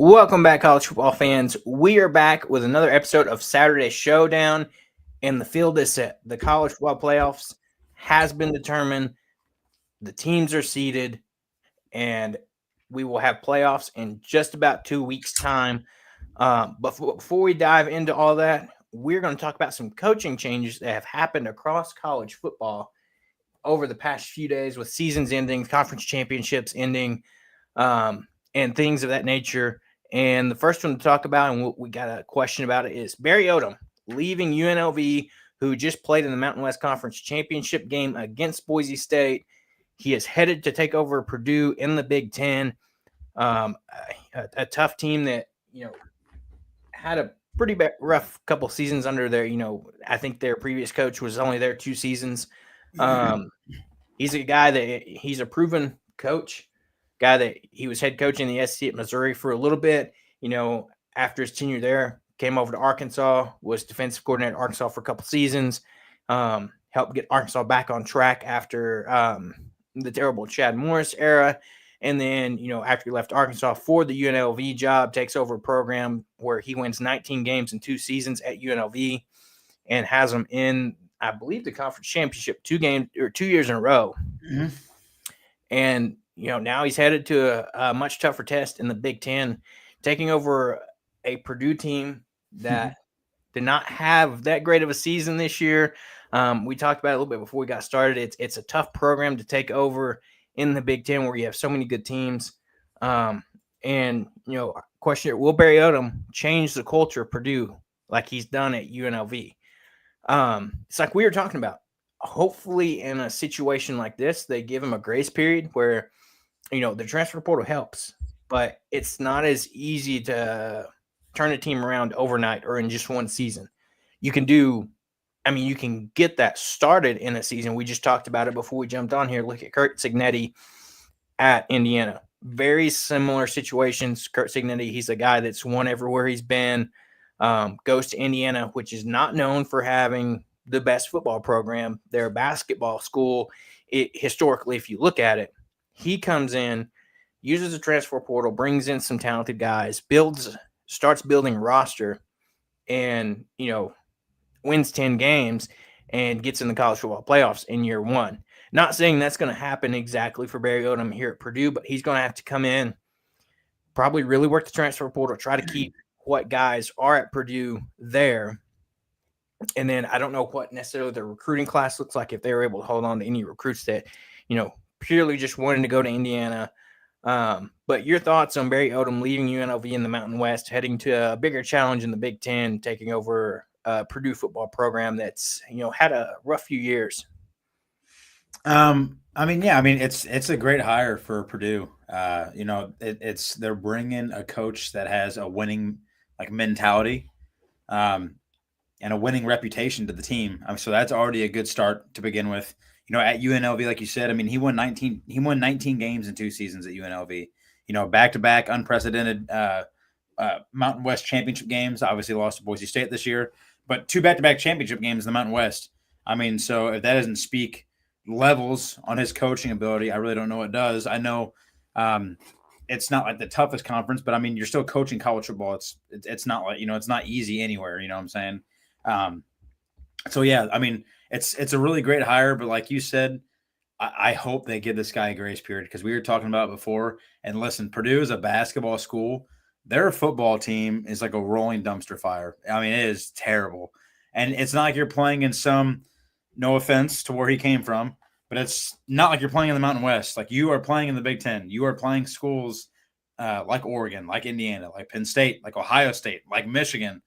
Welcome back, college football fans. We are back with another episode of Saturday Showdown, and the field is set. The college football playoffs has been determined. The teams are seeded, and we will have playoffs in just about 2 weeks' time. But before we dive into all that, we're going to talk about some coaching changes that have happened across college football over the past few days with seasons ending, conference championships ending, and things of that nature. And the first one to talk about, and we got a question about it, is Barry Odom leaving UNLV, who just played in the Mountain West Conference Championship game against Boise State. He is headed to take over Purdue in the Big Ten, a tough team that, had a pretty rough couple seasons under their, I think their previous coach was only there 2 seasons. He's a guy that he's a proven coach. Guy that he was head coach in the SEC at Missouri for a little bit, after his tenure there, came over to Arkansas, was defensive coordinator at Arkansas for a couple seasons, helped get Arkansas back on track after the terrible Chad Morris era. And then, after he left Arkansas for the UNLV job, takes over a program where he wins 19 games in 2 seasons at UNLV and has them in, I believe, the conference championship 2 years in a row. Mm-hmm. And now he's headed to a much tougher test in the Big Ten, taking over a Purdue team that did not have that great of a season this year. We talked about it a little bit before we got started. It's a tough program to take over in the Big Ten where you have so many good teams. Question here, will Barry Odom change the culture of Purdue like he's done at UNLV? It's like we were talking about. Hopefully in a situation like this, they give him a grace period where, the transfer portal helps, but it's not as easy to turn a team around overnight or in just one season. You can get that started in a season. We just talked about it before we jumped on here. Look at Curt Cignetti at Indiana. Very similar situations. Curt Cignetti, he's a guy that's won everywhere he's been, goes to Indiana, which is not known for having the best football program. They're a basketball school. Historically, if you look at it, he comes in, uses the transfer portal, brings in some talented guys, starts building a roster, and, wins 10 games and gets in the college football playoffs in year 1. Not saying that's going to happen exactly for Barry Odom here at Purdue, but he's going to have to come in, probably really work the transfer portal, try to keep what guys are at Purdue there. And then I don't know what necessarily the recruiting class looks like if they were able to hold on to any recruits that, purely just wanting to go to Indiana. But your thoughts on Barry Odom leaving UNLV in the Mountain West, heading to a bigger challenge in the Big Ten, taking over a Purdue football program that's, had a rough few years? It's a great hire for Purdue. They're bringing a coach that has a winning mentality, and a winning reputation to the team. So that's already a good start to begin with. At UNLV, like you said, he won 19 games in 2 seasons at UNLV. Back-to-back unprecedented Mountain West championship games. Obviously lost to Boise State this year, but 2 back-to-back championship games in the Mountain West. So if that doesn't speak levels on his coaching ability, I really don't know what does. I know it's not like the toughest conference, but you're still coaching college football. It's not like, it's not easy anywhere. You know what I'm saying? It's a really great hire, but like you said, I hope they give this guy a grace period because we were talking about it before. And listen, Purdue is a basketball school. Their football team is like a rolling dumpster fire. It is terrible. And it's not like you're playing in some, no offense to where he came from, but it's not like you're playing in the Mountain West. Like you are playing in the Big Ten. You are playing schools like Oregon, like Indiana, like Penn State, like Ohio State, like Michigan.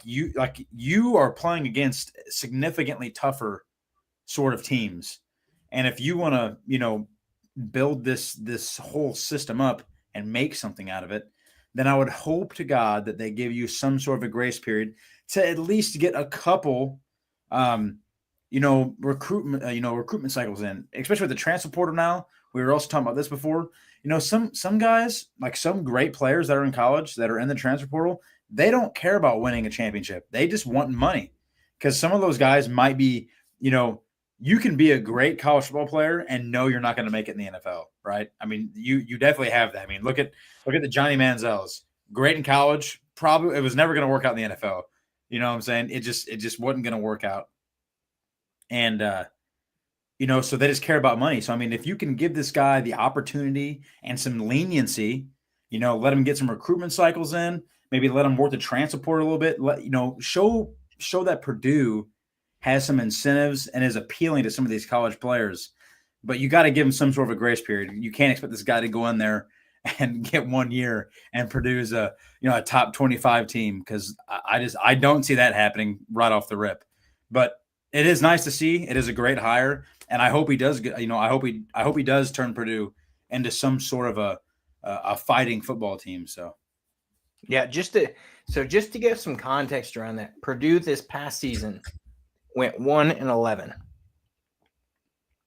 You are playing against significantly tougher sort of teams. And if you want to, build this whole system up and make something out of it, then I would hope to God that they give you some sort of a grace period to at least get a couple, recruitment cycles in, especially with the transfer portal now. We were also talking about this before. Some guys, like some great players that are in college that are in the transfer portal, they don't care about winning a championship. They just want money because some of those guys might be, you can be a great college football player and know you're not going to make it in the NFL, right? I mean, you definitely have that. I mean, look at the Johnny Manziels. Great in college, probably it was never going to work out in the NFL. You know what I'm saying? It just wasn't going to work out. And so they just care about money. So I mean, if you can give this guy the opportunity and some leniency, let him get some recruitment cycles in, maybe let him work the transfer portal a little bit. Show that Purdue has some incentives and is appealing to some of these college players. But you got to give him some sort of a grace period. You can't expect this guy to go in there and get 1 year and Purdue's a top 25 team, because I don't see that happening right off the rip. But it is nice to see. It is a great hire, and I hope he does get. I hope he does turn Purdue into some sort of a fighting football team. So yeah, just to give some context around that, Purdue this past season went 1-11.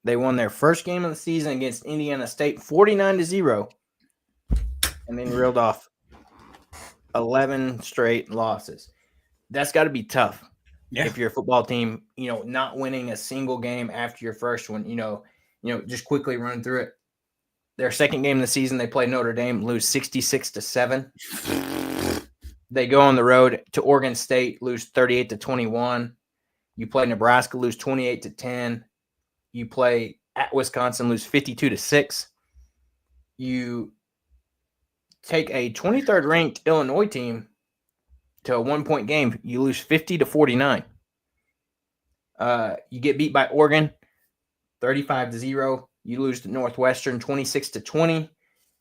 They won their first game of the season against Indiana State 49-0, and then reeled off 11 straight losses. That's got to be tough. Yeah. If you're a football team, not winning a single game after your first one, just quickly run through it. Their second game of the season, they play Notre Dame, lose 66-7. They go on the road to Oregon State, lose 38-21. You play Nebraska, lose 28-10. You play at Wisconsin, lose 52-6. You take a 23rd ranked Illinois team to a 1-point game, you lose 50-49. You get beat by Oregon 35-0. You lose to Northwestern 26-20.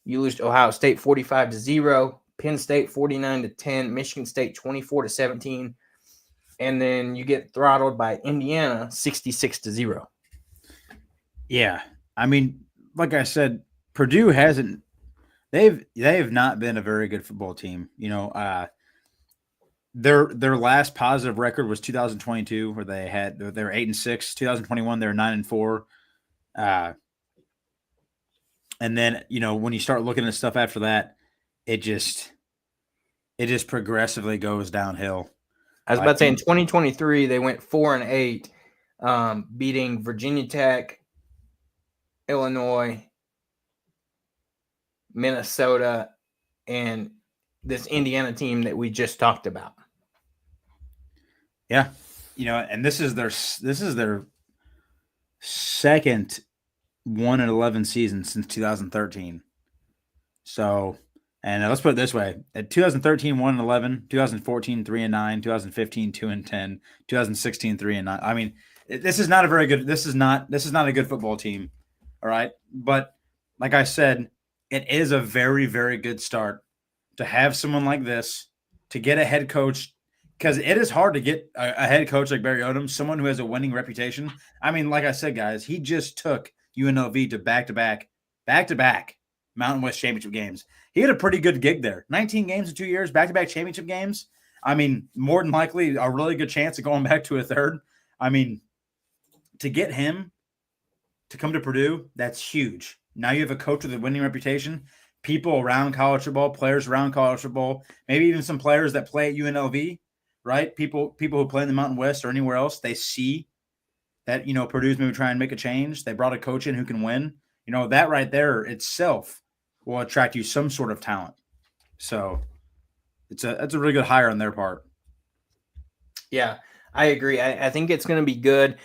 You lose to Ohio State 45-0. Penn State 49-10. Michigan State 24-17. And then you get throttled by Indiana 66-0. Yeah. I mean, like I said, Purdue hasn't – they have not been a very good football team. Their last positive record was 2022, where they were 8-6. 2021, they were 9-4. And then when you start looking at stuff after that, it just progressively goes downhill. I was about to say in 2023 they went 4-8, beating Virginia Tech, Illinois, Minnesota, and this Indiana team that we just talked about. Yeah. And this is their second 1-11 season since 2013. So, and let's put it this way: at 2013, 1-11, 2014, 3-9, 2015, 2-10, 2016, 3-9. I mean, this is not a very good. This is not a good football team. All right, but like I said, it is a very, very good start to have someone like this, to get a head coach, because it is hard to get a head coach like Barry Odom, someone who has a winning reputation. I mean, like I said, guys, he just took UNLV to back-to-back Mountain West championship games. He had a pretty good gig there. 19 games in 2 years, back-to-back championship games. I mean, more than likely a really good chance of going back to a third. I mean, to get him to come to Purdue, that's huge. Now you have a coach with a winning reputation. People around college football, players around college football, maybe even some players that play at UNLV, right? People who play in the Mountain West or anywhere else, they see that, Purdue's maybe trying to make a change. They brought a coach in who can win. That right there itself will attract you some sort of talent. So that's a really good hire on their part. Yeah, I agree. I think it's going to be good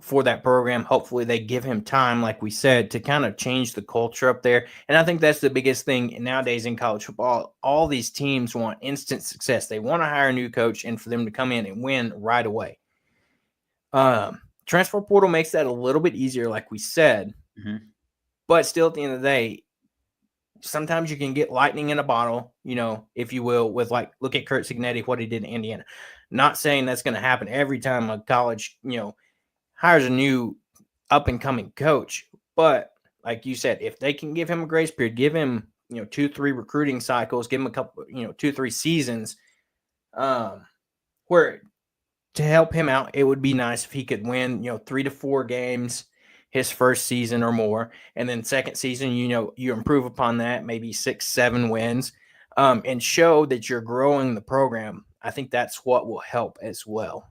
for that program. Hopefully they give him time, like we said, to kind of change the culture up there. And I think that's the biggest thing nowadays in college football. All these teams want instant success. They want to hire a new coach and for them to come in and win right away. Transfer portal makes that a little bit easier, like we said. Mm-hmm. But still, at the end of the day, sometimes you can get lightning in a bottle, if you will, with look at Curt Cignetti, what he did in Indiana. Not saying that's going to happen every time a college, hires a new up-and-coming coach. But like you said, if they can give him a grace period, give him, 2-3 recruiting cycles, give him a couple, 2-3 seasons, where to help him out, it would be nice if he could win, 3 to 4 games his first season or more. And then second season, you improve upon that, maybe 6-7 wins, and show that you're growing the program. I think that's what will help as well.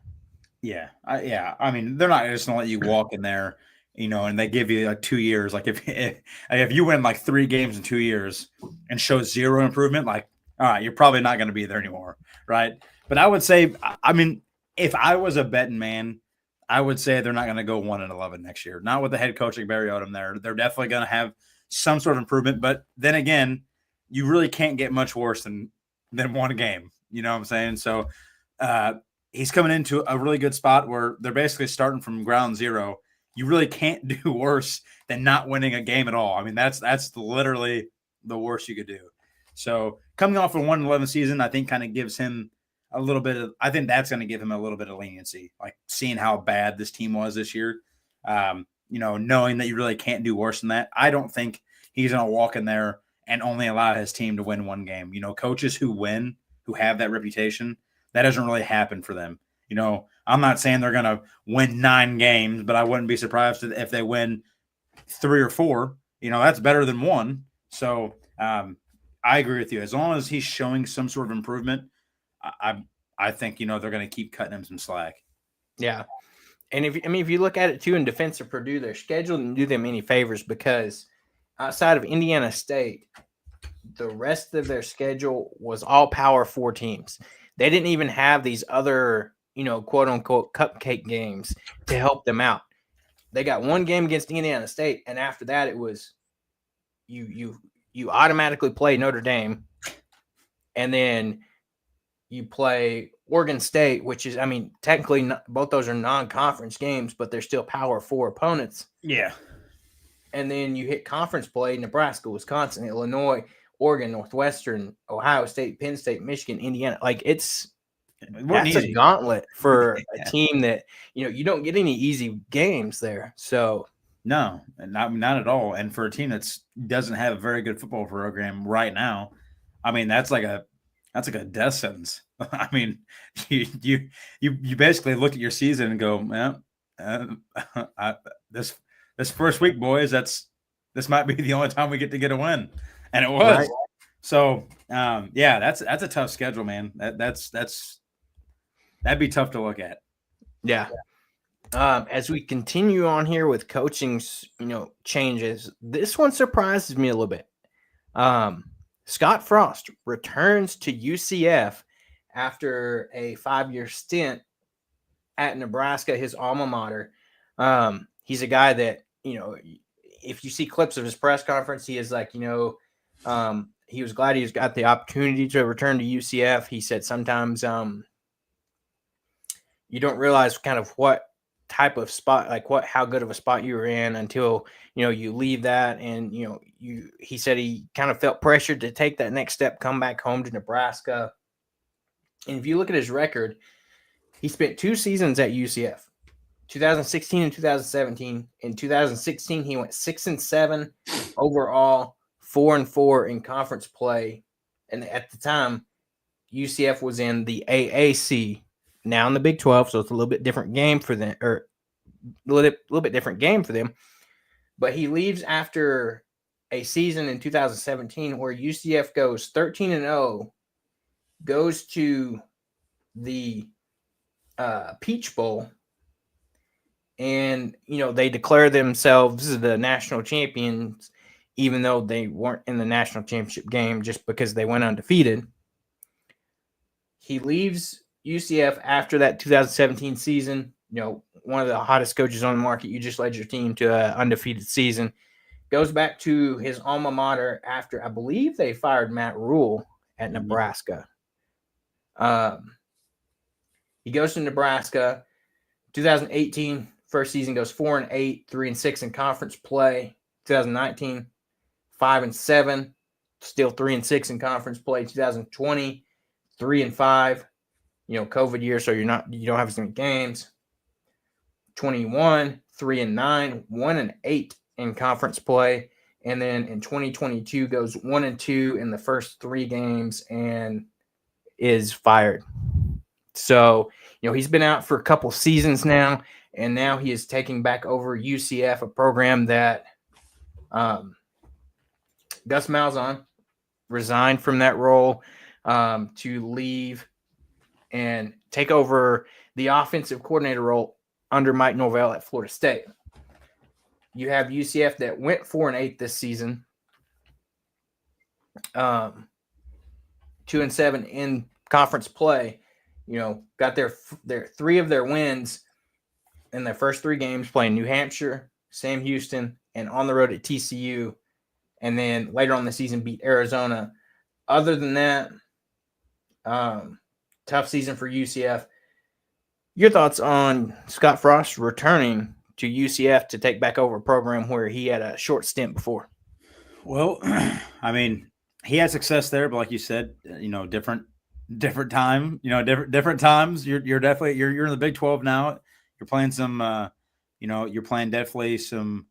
Yeah. I mean, they're not just gonna let you walk in there, and they give you like 2 years. Like if you win like 3 games in 2 years and show zero improvement, like, all right, you're probably not going to be there anymore, right? But I would say, I mean, if I was a betting man, I would say they're not going to go 1-11 next year. Not with the head coach like Barry Odom there. They're definitely going to have some sort of improvement. But then again, you really can't get much worse than one game. You know what I'm saying? So he's coming into a really good spot where they're basically starting from ground zero. You really can't do worse than not winning a game at all. I mean, that's literally the worst you could do. So coming off a 1-11 season, I think kind of gives him a little bit of. I think that's going to give him a little bit of leniency, like seeing how bad this team was this year. Knowing that you really can't do worse than that. I don't think he's going to walk in there and only allow his team to win one game. Coaches who win, who have that reputation, that doesn't really happen for them. I'm not saying they're going to win 9 games, but I wouldn't be surprised if they win 3 or 4. That's better than 1. So I agree with you. As long as he's showing some sort of improvement, I think they're going to keep cutting him some slack. Yeah, and if you look at it too, in defense of Purdue, their schedule didn't do them any favors because outside of Indiana State, the rest of their schedule was all Power 4 teams. They didn't even have these other, quote unquote cupcake games to help them out. They got one game against Indiana State, and after that, it was you automatically play Notre Dame, and then you play Oregon State, which is, I mean, technically both those are non-conference games, but they're still Power 4 opponents. Yeah. And then you hit conference play: Nebraska, Wisconsin, Illinois, Oregon, Northwestern, Ohio State, Penn State, Michigan, Indiana. Like that's a gauntlet for a team that, you don't get any easy games there. So no, not at all. And for a team that doesn't have a very good football program right now, I mean, that's like a death sentence. I mean, you basically look at your season and go, this first week, boys, this might be the only time we get a win. And it was. Right. So, that's a tough schedule, man. That'd be tough to look at. Yeah. As we continue on here with coaching, changes, this one surprises me a little bit. Scott Frost returns to UCF after a 5-year stint at Nebraska, his alma mater. He's a guy that, if you see clips of his press conference, he is like, he was glad he's got the opportunity to return to UCF. He said sometimes you don't realize kind of what type of spot, like how good of a spot you were in until, you leave that. And, he said he kind of felt pressured to take that next step, come back home to Nebraska. And if you look at his record, he spent 2 seasons at UCF, 2016 and 2017. In 2016, he went 6-7 overall, 4-4 in conference play. And at the time, UCF was in the AAC, now in the Big 12, so it's a little bit different game for them, or a little bit different game for them. But he leaves after a season in 2017 where UCF goes 13-0, goes to the Peach Bowl, and they declare themselves the national champions, even though they weren't in the national championship game, just because they went undefeated. He leaves UCF after that 2017 season, one of the hottest coaches on the market. You just led your team to an undefeated season. Goes back to his alma mater after, I believe they fired Matt Rule at Nebraska. He goes to Nebraska. 2018, first season, goes 4-8, 3-6 in conference play. 2019, 5-7, still 3-6 in conference play. 2020, 3-5. COVID year, so you don't have as many games. 21, 3-9, 1-8 in conference play, and then in 2022 goes 1-2 in the first 3 games and is fired. So he's been out for a couple seasons now, and now he is taking back over UCF, a program that Gus Malzahn resigned from that role to leave and take over the offensive coordinator role under Mike Norvell at Florida State. You have UCF that went 4-8 this season, 2-7 in conference play. Got their 3 of their wins in their first 3 games playing New Hampshire, Sam Houston, and on the road at TCU. And then later on the season beat Arizona. Other than that, tough season for UCF. Your thoughts on Scott Frost returning to UCF to take back over a program where he had a short stint before? Well, I mean, he had success there, but like you said, different time, different times. You're definitely you're in the Big 12 now. You're playing some, you're playing definitely some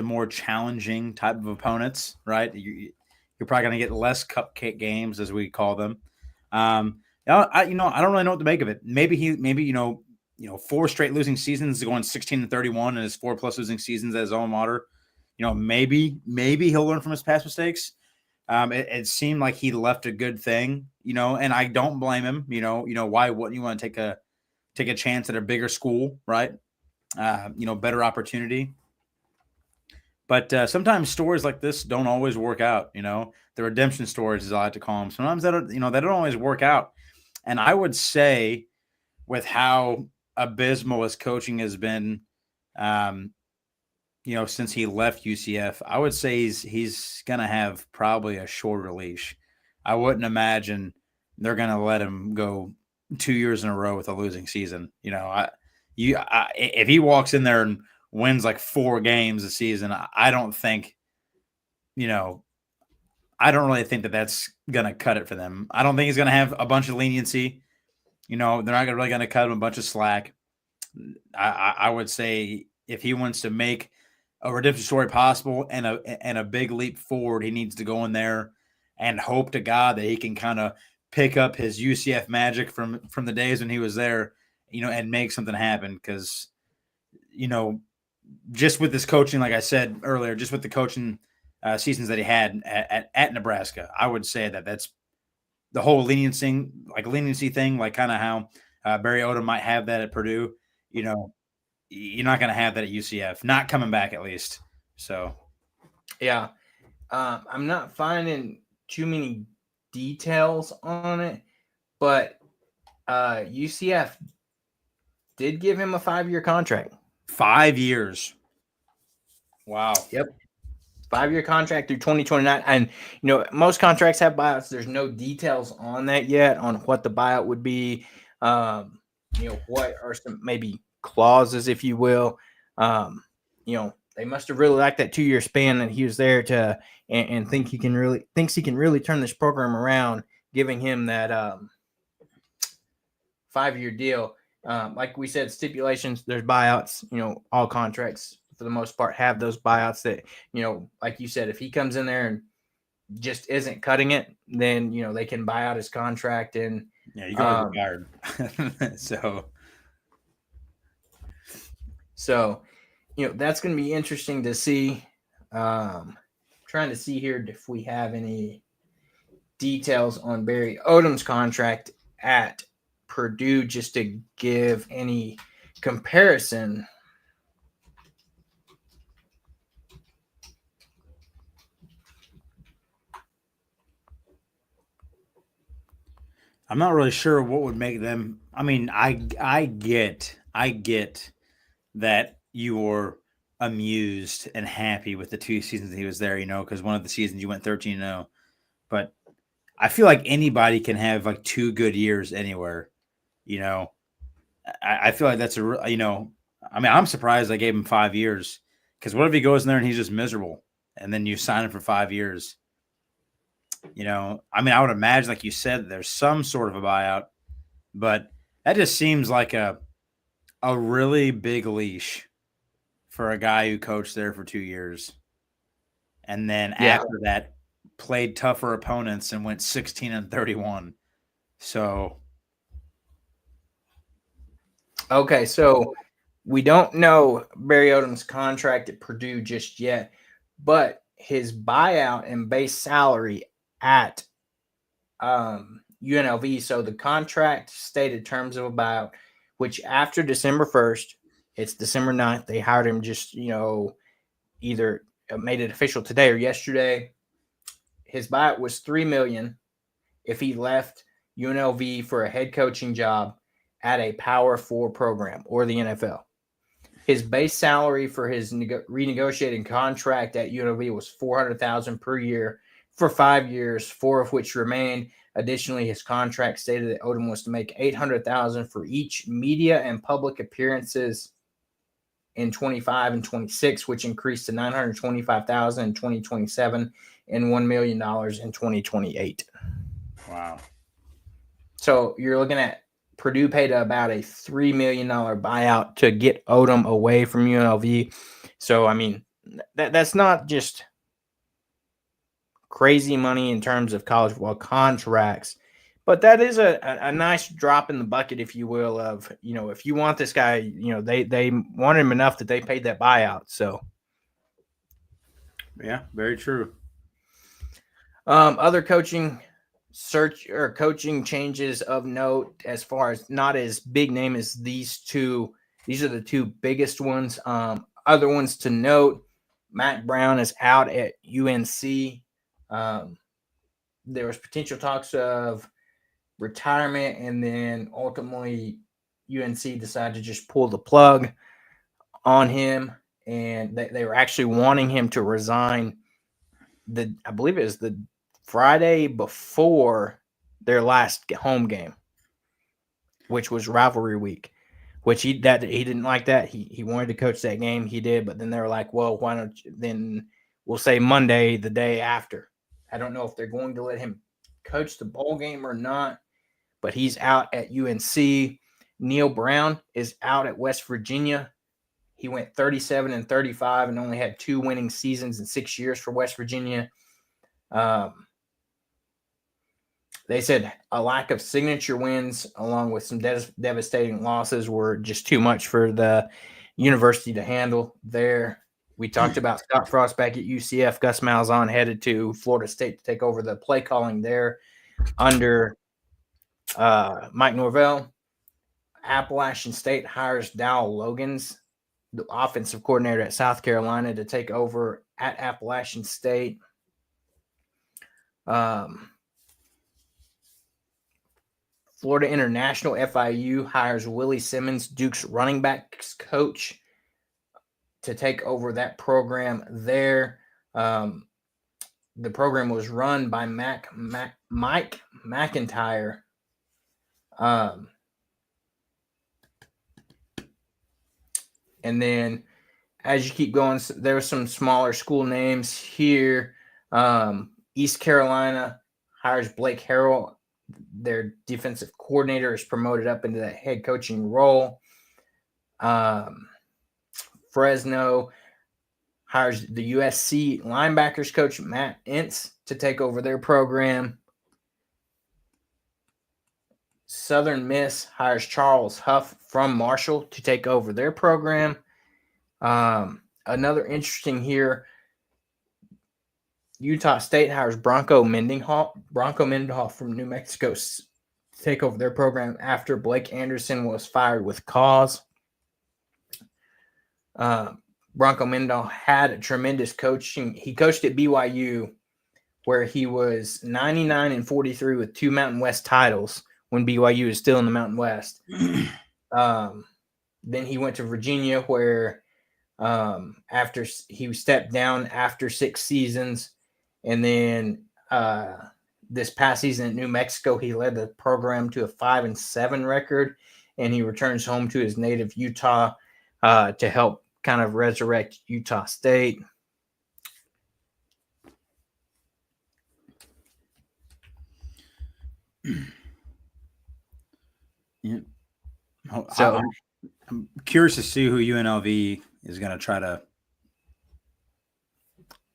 more challenging type of opponents, right? You're probably going to get less cupcake games, as we call them. I don't really know what to make of it. Maybe 4 straight losing seasons, going 16-31, and his 4+ losing seasons at his alma mater. Maybe he'll learn from his past mistakes. It seemed like he left a good thing, and I don't blame him. Why wouldn't you want to take a chance at a bigger school, right? Better opportunity. But sometimes stories like this don't always work out. The redemption stories, as I like to call them. Sometimes they don't always work out. And I would say, with how abysmal his coaching has been, since he left UCF, I would say he's going to have probably a shorter leash. I wouldn't imagine they're going to let him go 2 years in a row with a losing season. If he walks in there and wins like 4 games a season, I don't really think that that's going to cut it for them. I don't think he's going to have a bunch of leniency. They're not really going to cut him a bunch of slack. I would say if he wants to make a redemption story possible and a big leap forward, he needs to go in there and hope to God that he can kind of pick up his UCF magic from the days when he was there, and make something happen. Because, just with this coaching, like I said earlier, just with the coaching seasons that he had at Nebraska, I would say that that's the whole leniency thing, like kind of how Barry Odom might have that at Purdue. You're not going to have that at UCF, not coming back at least. So, yeah, I'm not finding too many details on it, but UCF did give him a 5-year contract. 5 years. Wow. Yep. 5-year contract through 2029. And, most contracts have buyouts. There's no details on that yet on what the buyout would be. What are some maybe clauses, if you will. They must have really liked that 2-year span that he was there to and thinks he can really turn this program around, giving him that 5-year deal. Like we said, stipulations, there's buyouts. All contracts for the most part have those buyouts that, like you said, if he comes in there and just isn't cutting it, then, they can buy out his contract and you can get fired. So, that's going to be interesting to see. Trying to see here if we have any details on Barry Odom's contract at Purdue, just to give any comparison. I'm not really sure what would make them. I mean, I get that you were amused and happy with the 2 seasons he was there, because one of the seasons you went 13-0. But I feel like anybody can have like 2 good years anywhere. I feel like that's I'm surprised I gave him 5 years, because what if he goes in there and he's just miserable and then you sign him for 5 years? I would imagine, like you said, there's some sort of a buyout, but that just seems like a really big leash for a guy who coached there for 2 years. And then after that, played tougher opponents and went 16-31. So. Okay, so we don't know Barry Odom's contract at Purdue just yet, but his buyout and base salary at UNLV. So the contract stated terms of a buyout which after December 1st, it's December 9th, they hired him just, either made it official today or yesterday. His buyout was $3 million if he left UNLV for a head coaching job at a Power 4 program or the NFL. His base salary for his renegotiated contract at UNLV was $400,000 per year for 5 years, 4 of which remained. Additionally, his contract stated that Odom was to make $800,000 for each media and public appearances in 25 and 26, which increased to $925,000 in 2027 and $1 million in 2028. Wow. So you're looking at Purdue paid about a $3 million buyout to get Odom away from UNLV. So, I mean, that's not just crazy money in terms of college football contracts, but that is a nice drop in the bucket, if you will, of, if you want this guy, they wanted him enough that they paid that buyout. So, yeah, very true. Other coaching changes of note, as far as not as big name as these two. These are the two biggest ones. Other ones to note: Mack Brown is out at UNC. There was potential talks of retirement, and then ultimately UNC decided to just pull the plug on him, and they were actually wanting him to resign. I believe it was the Friday before their last home game, which was rivalry week, which he didn't like that. He wanted to coach that game. He did, but then they were like, well, why don't you, then we'll say Monday, the day after. I don't know if they're going to let him coach the bowl game or not, but he's out at UNC. Neil Brown is out at West Virginia. He went 37-35 and only had 2 winning seasons in 6 years for West Virginia. They said a lack of signature wins along with some devastating losses were just too much for the university to handle there. We talked about Scott Frost back at UCF. Gus Malzahn headed to Florida State to take over the play calling there under Mike Norvell. Appalachian State hires Dowell Logans, the offensive coordinator at South Carolina, to take over at Appalachian State. Florida International, FIU, hires Willie Simmons, Duke's running backs coach, to take over that program there. The program was run by Mike McIntyre. And then as you keep going, there are some smaller school names here. East Carolina hires Blake Harrell. Their defensive coordinator is promoted up into that head coaching role. Fresno hires the USC linebackers coach Matt Entz to take over their program. Southern Miss hires Charles Huff from Marshall to take over their program. Another interesting here, Utah State hires Bronco Mendenhall from New Mexico to take over their program after Blake Anderson was fired with cause. Bronco Mendenhall had a tremendous coaching. He coached at BYU, where he was 99-43 with 2 Mountain West titles when BYU is still in the Mountain West. Then he went to Virginia, where after he stepped down after 6 seasons. And then this past season at New Mexico, he led the program to a 5-7 record, and he returns home to his native Utah to help kind of resurrect Utah State. Yeah. So I'm curious to see who UNLV is going to try to,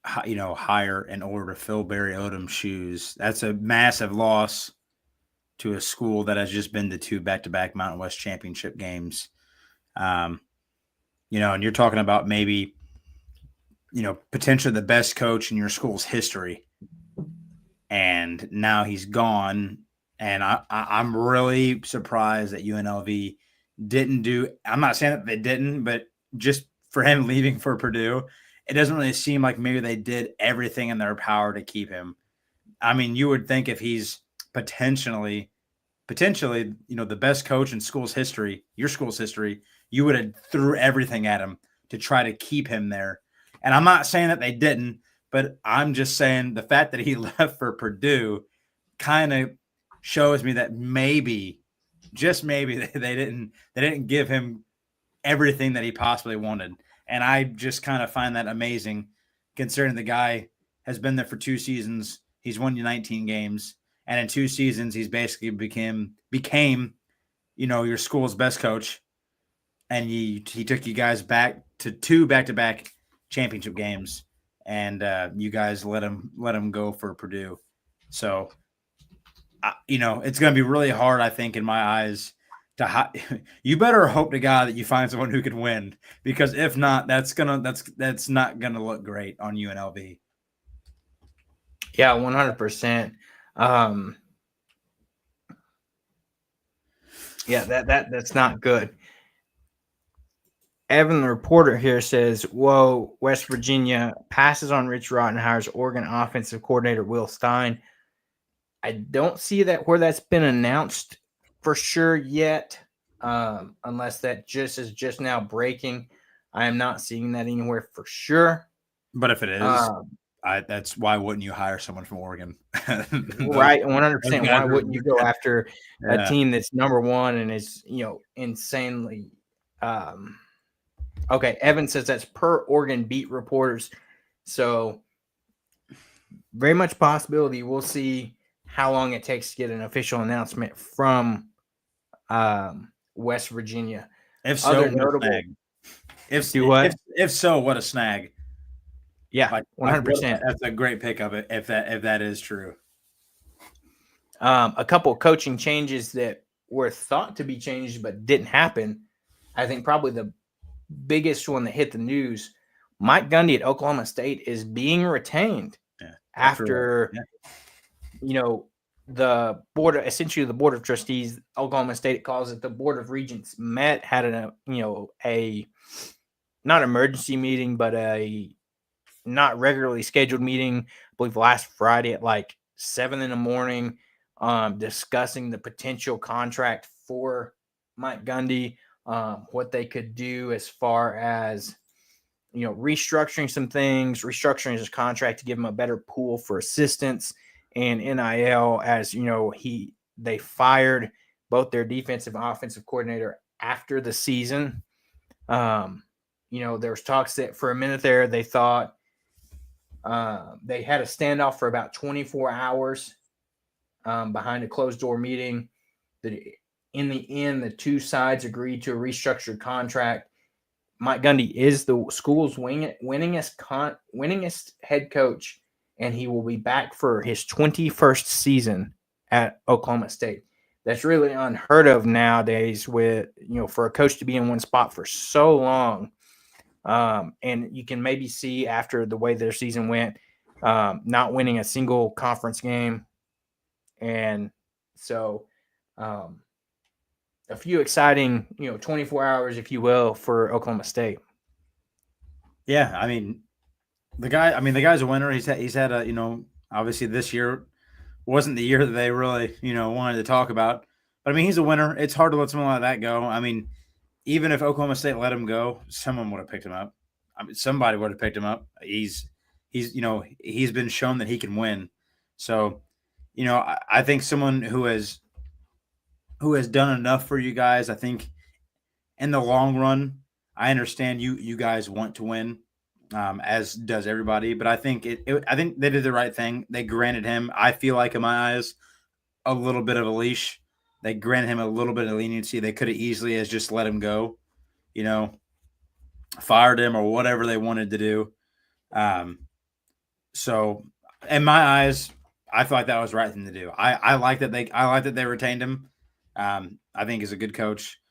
hire in order to fill Barry Odom's shoes. That's a massive loss to a school that has just been to 2 back-to-back Mountain West championship games. And you're talking about maybe, potentially the best coach in your school's history. And now he's gone. And I'm really surprised that UNLV didn't do. I'm not saying that they didn't, but just for him leaving for Purdue, it doesn't really seem like maybe they did everything in their power to keep him. I mean, you would think if he's potentially, the best coach in school's history, your school's history, you would have threw everything at him to try to keep him there. And I'm not saying that they didn't, but I'm just saying the fact that he left for Purdue kind of shows me that maybe, just maybe, they didn't give him everything that he possibly wanted. And I just kind of find that amazing, considering the guy has been there for 2 seasons. He's won 19 games, and in 2 seasons, he's basically became your school's best coach. And he took you guys back to 2 back-to-back championship games, and you guys let him go for Purdue. So, it's going to be really hard, I think, in my eyes. You better hope to God that you find someone who can win, because if not, that's not gonna look great on UNLV. Yeah, 100%. Yeah, that's not good. Evan, the reporter here, says, "Whoa, West Virginia passes on Rich Rod and hires Oregon offensive coordinator Will Stein." I don't see that where that's been announced for sure yet, unless that is just now breaking. I am not seeing that anywhere for sure. But if it is, that's why wouldn't you hire someone from Oregon? Right, 100%. Why wouldn't you go after a team that's number one and is insanely? Okay, Evan says that's per Oregon beat reporters, so very much possibility. We'll see how long it takes to get an official announcement from West Virginia. If so, what a snag. If so, what a snag. Yeah, 100%. That's a great pickup if that is true. A couple of coaching changes that were thought to be changed but didn't happen. I think probably the biggest one that hit the news, Mike Gundy at Oklahoma State is being retained after the board of trustees, Oklahoma State calls it the Board of Regents, met, had a not emergency meeting, but a not regularly scheduled meeting, I believe last Friday at like 7 a.m, discussing the potential contract for Mike Gundy, what they could do as far as restructuring some things, restructuring his contract to give him a better pool for assistants and NIL. As they fired both their defensive and offensive coordinator after the season. There was talks that for a minute there they thought they had a standoff for about 24 hours behind a closed door meeting. That in the end, the two sides agreed to a restructured contract. Mike Gundy is the school's winningest head coach, and he will be back for his 21st season at Oklahoma State. That's really unheard of nowadays with, for a coach to be in one spot for so long. And you can maybe see after the way their season went, not winning a single conference game. And so a few exciting, 24 hours, if you will, for Oklahoma State. Yeah, I mean, the guy's a winner. He's had a, obviously this year wasn't the year that they really, wanted to talk about. But I mean, he's a winner. It's hard to let someone like that go. I mean, even if Oklahoma State let him go, someone would have picked him up. I mean, somebody would have picked him up. He's been shown that he can win. So, I think someone who has done enough for you guys. I think in the long run, I understand you guys want to win, as does everybody. But I think I think they did the right thing. They granted him, I feel like in my eyes, a little bit of a leash. They granted him a little bit of leniency. They could have easily as just let him go, fired him or whatever they wanted to do. So in my eyes, I feel like that was the right thing to do. I like that they retained him. I think he's a good coach,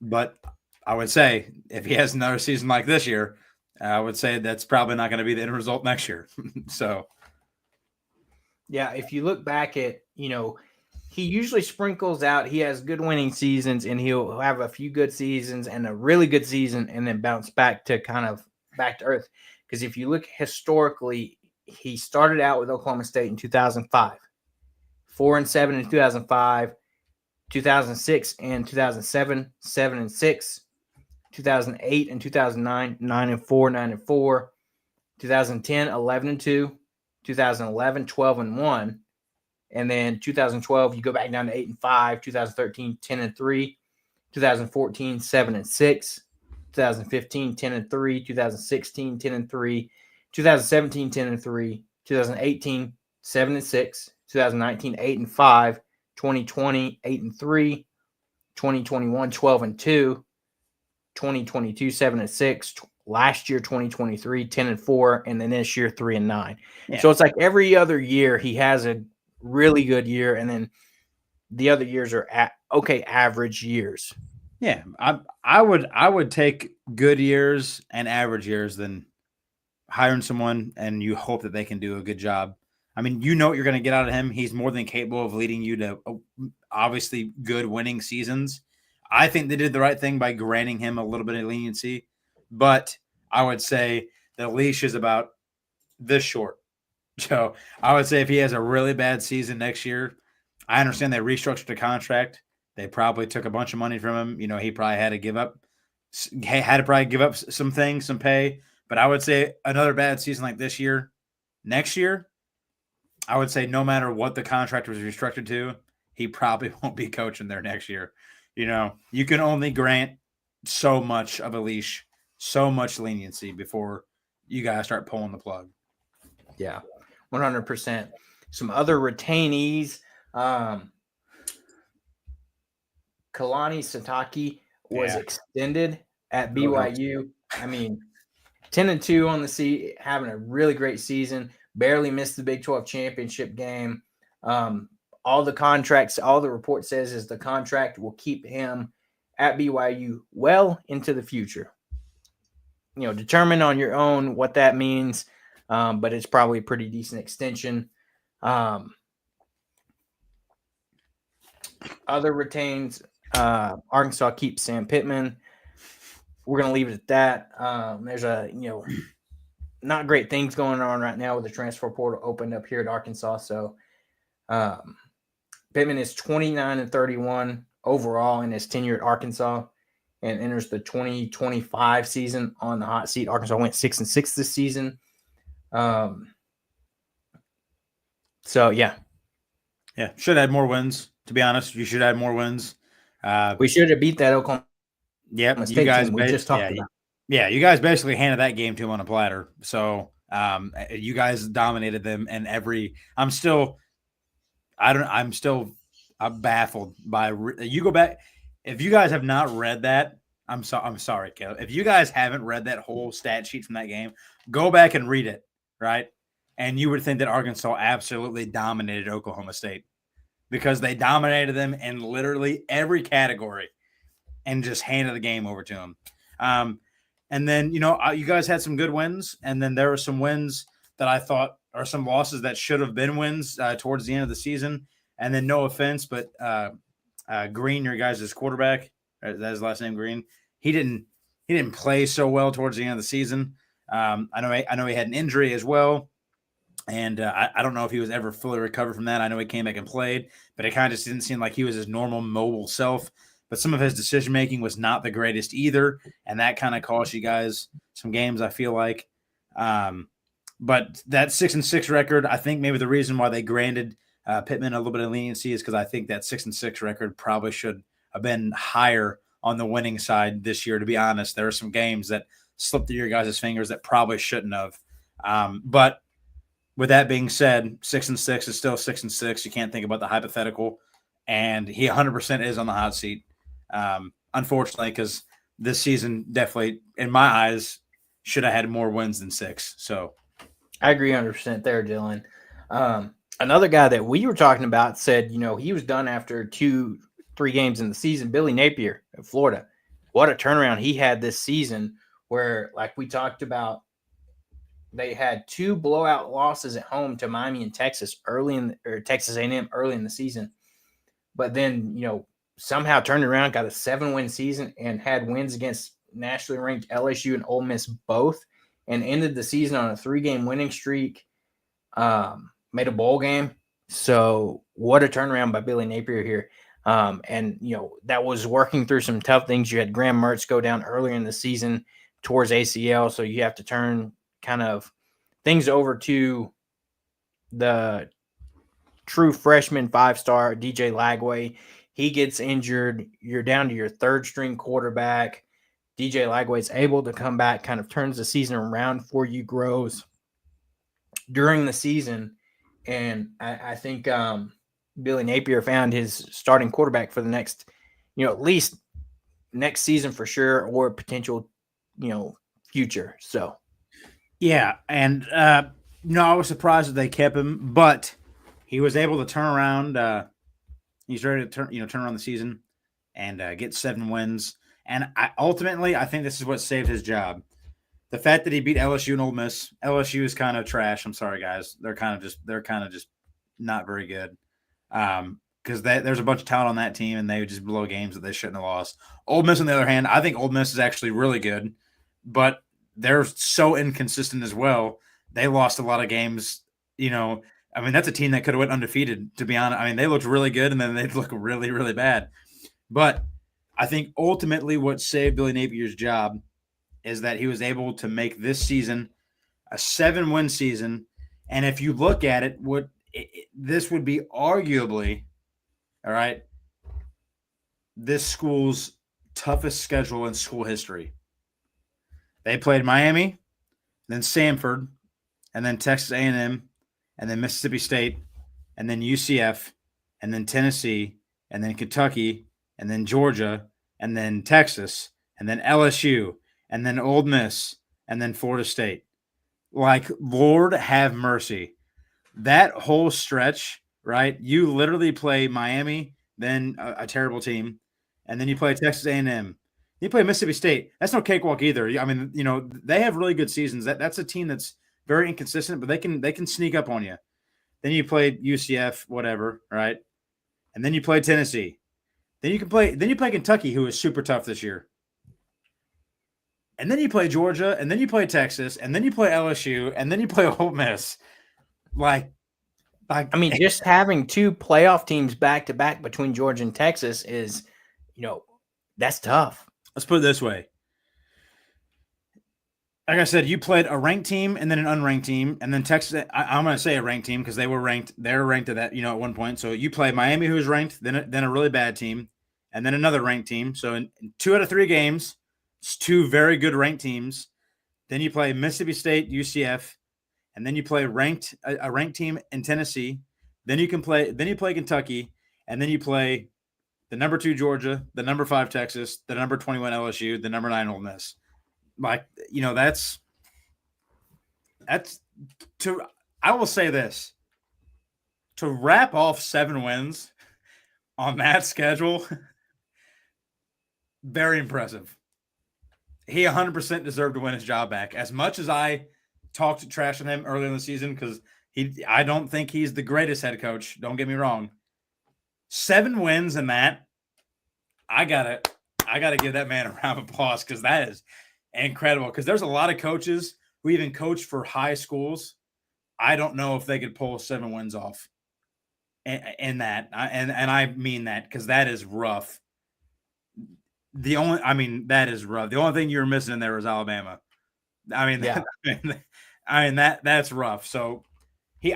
but I would say if he has another season like this year, I would say that's probably not going to be the end result next year. So, yeah, if you look back at, he usually sprinkles out. He has good winning seasons, and he'll have a few good seasons and a really good season, and then bounce back to earth. Because if you look historically, he started out with Oklahoma State in 2005, 4-7 in 2005, 2006 and 2007, 7-6, 2008 and 2009, 9-4, 9-4, 2010, 11-2, 2011, 12-1. And then 2012, you go back down to 8-5, 2013, 10-3, 2014, 7-6, 2015, 10-3, 2016, 10-3, 2017, 10-3, 2018, 7-6, 2019, 8-5, 2020, 8-3, 2021, 12-2, 2022, 7-6, last year, 2023, 10-4, and then this year, 3-9. Yeah. So it's like every other year he has a really good year, and then the other years are average years. Yeah, I would take good years and average years than hiring someone and you hope that they can do a good job. I mean, you know what you're going to get out of him. He's more than capable of leading you to obviously good winning seasons. I think they did the right thing by granting him a little bit of leniency, but I would say the leash is about this short. So I would say if he has a really bad season next year, I understand they restructured the contract. They probably took a bunch of money from him. You know, he probably had to give up some things, some pay. But I would say another bad season like this year, next year, I would say no matter what the contract was restructured to, he probably won't be coaching there next year. You know, you can only grant so much of a leash, so much leniency before you guys start pulling the plug. Yeah, 100%. Some other retainees. Kalani Sataki was extended at BYU. I mean, 10-2 on the seat, having a really great season. Barely missed the Big 12 championship game. All the report says is the contract will keep him at BYU well into the future. You know, determine on your own what that means, but it's probably a pretty decent extension. Other retains, Arkansas keeps Sam Pittman. We're going to leave it at that. There's not great things going on right now with the transfer portal opened up here at Arkansas. So Pittman is 29-31 overall in his tenure at Arkansas and enters the 2025 season on the hot seat. Arkansas went 6-6 this season. So, yeah. Yeah, should add more wins. To be honest, you should add more wins. We should have beat that Oklahoma State you guys team we just talked about. Yeah, you guys basically handed that game to him on a platter. So you guys dominated them, and I'm baffled by. You go back if you guys have not read that. I'm sorry, Caleb. If you guys haven't read that whole stat sheet from that game, go back and read it, right? And you would think that Arkansas absolutely dominated Oklahoma State because they dominated them in literally every category and just handed the game over to them. And then, you guys had some good wins, and then there were some wins that I thought are some losses that should have been wins towards the end of the season. And then, no offense, but Green, your guys' quarterback, that's his last name, Green. He didn't play so well towards the end of the season. I know he had an injury as well, and I don't know if he was ever fully recovered from that. I know he came back and played, but it kind of just didn't seem like he was his normal mobile self. But some of his decision-making was not the greatest either, and that kind of cost you guys some games, I feel like. But that 6-6 record, I think maybe the reason why they granted Pittman a little bit of leniency is because I think that 6-6 record probably should have been higher on the winning side this year, to be honest. There are some games that slipped through your guys' fingers that probably shouldn't have. But with that being said, 6-6 is still 6-6. You can't think about the hypothetical. And he 100% is on the hot seat. Unfortunately, because this season definitely, in my eyes, should have had more wins than 6. So I agree 100% there, Dylan. Another guy that we were talking about said, he was done after 2-3 games in the season. Billy Napier of Florida. What a turnaround he had this season where, like we talked about, they had 2 blowout losses at home to Miami and Texas Texas A&M early in the season. but then, somehow turned around, got a 7-win season, and had wins against nationally ranked LSU and Ole Miss both, and ended the season on a 3-game winning streak, made a bowl game. So what a turnaround by Billy Napier here. And, that was working through some tough things. You had Graham Mertz go down earlier in the season towards ACL, so you have to turn kind of things over to the true freshman 5-star DJ Lagway. He gets injured. You're down to your third-string quarterback. DJ Lagway's able to come back, kind of turns the season around for you, grows during the season. And I think Billy Napier found his starting quarterback for the next, at least next season for sure, or potential, future. So, yeah. And, I was surprised that they kept him, but he was able to turn around. He's ready to turn around the season and get 7 wins. And I think this is what saved his job. The fact that he beat LSU and Ole Miss. LSU is kind of trash. I'm sorry, guys. They're kind of just not very good. Because there's a bunch of talent on that team, and they would just blow games that they shouldn't have lost. Ole Miss, on the other hand, I think Ole Miss is actually really good, but they're so inconsistent as well. They lost a lot of games. That's a team that could have went undefeated, to be honest. They looked really good, and then they'd look really, really bad. But I think ultimately what saved Billy Napier's job is that he was able to make this season a 7-win season. And if you look at it, this would be arguably, all right, this school's toughest schedule in school history. They played Miami, then Samford, and then Texas A&M, and then Mississippi State, and then UCF, and then Tennessee, and then Kentucky, and then Georgia, and then Texas, and then LSU, and then Ole Miss, and then Florida State. Like, Lord have mercy. That whole stretch, right? You literally play Miami, then a terrible team, and then you play Texas A&M. You play Mississippi State. That's no cakewalk either. They have really good seasons. That's a team that's very inconsistent, but they can sneak up on you. Then you play UCF, whatever, right? And then you play Tennessee. Then you play Kentucky, who is super tough this year. And then you play Georgia, and then you play Texas, and then you play LSU, and then you play Ole Miss. Just having 2 playoff teams back to back between Georgia and Texas is, that's tough. Let's put it this way. Like I said, you played a ranked team and then an unranked team, and then Texas. I'm going to say a ranked team because they were ranked. They're ranked at that, at one point. So you play Miami, who was ranked, then a really bad team, and then another ranked team. So in 2 out of 3 games, it's 2 very good ranked teams. Then you play Mississippi State, UCF, and then you play a ranked team in Tennessee. Then you play Kentucky, and then you play the number 2 Georgia, the number 5 Texas, the number 21 LSU, the number 9 Ole Miss. That's to. I will say this: to wrap off 7 wins on that schedule, very impressive. He 100% deserved to win his job back. As much as I talked trash on him earlier in the season, because I don't think he's the greatest head coach. Don't get me wrong. 7 wins in that, I gotta give that man a round of applause because that is incredible. Because there's a lot of coaches who even coach for high schools. I don't know if they could pull 7 wins off in that, and I mean that because that is rough. That is rough. The only thing you're missing in there is Alabama. Yeah. That's rough. So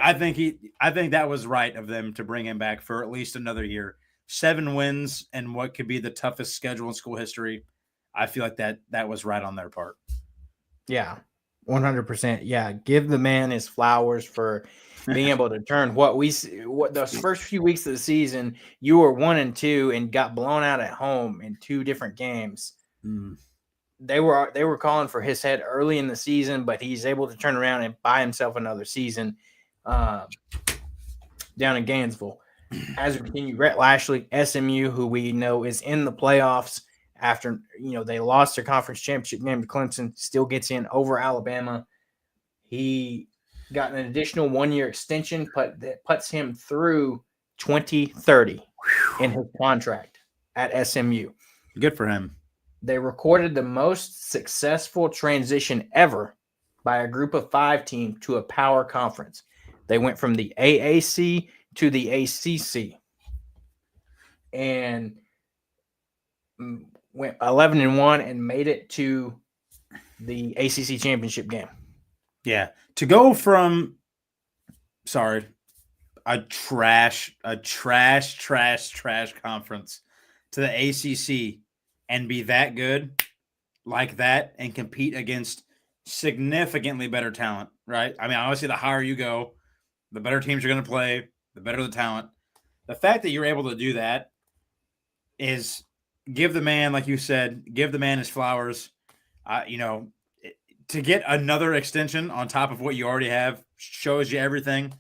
I think that was right of them to bring him back for at least another year. 7 wins and what could be the toughest schedule in school history. I feel like that was right on their part. Yeah, 100%. Yeah, give the man his flowers for being able to turn what those first few weeks of the season, you were 1-2 and got blown out at home in 2 different games. They were calling for his head early in the season, but he's able to turn around and buy himself another season down in Gainesville. As we continue, Rhett Lashley, SMU, who we know is in the playoffs after they lost their conference championship game to Clemson, still gets in over Alabama. He got an additional 1-year extension, but that puts him through 2030. in his contract at SMU. Good for him. They recorded the most successful transition ever by a group of 5 team to a power conference. They went from the AAC to the ACC and went 11-1 and made it to the ACC championship game. Yeah. To go from a trash conference to the ACC and be that good like that and compete against significantly better talent, right? I mean, obviously, the higher you go, the better teams you're going to play, the better the talent. The fact that you're able to do that is give the man, like you said, give the man his flowers. To get another extension on top of what you already have shows you everything.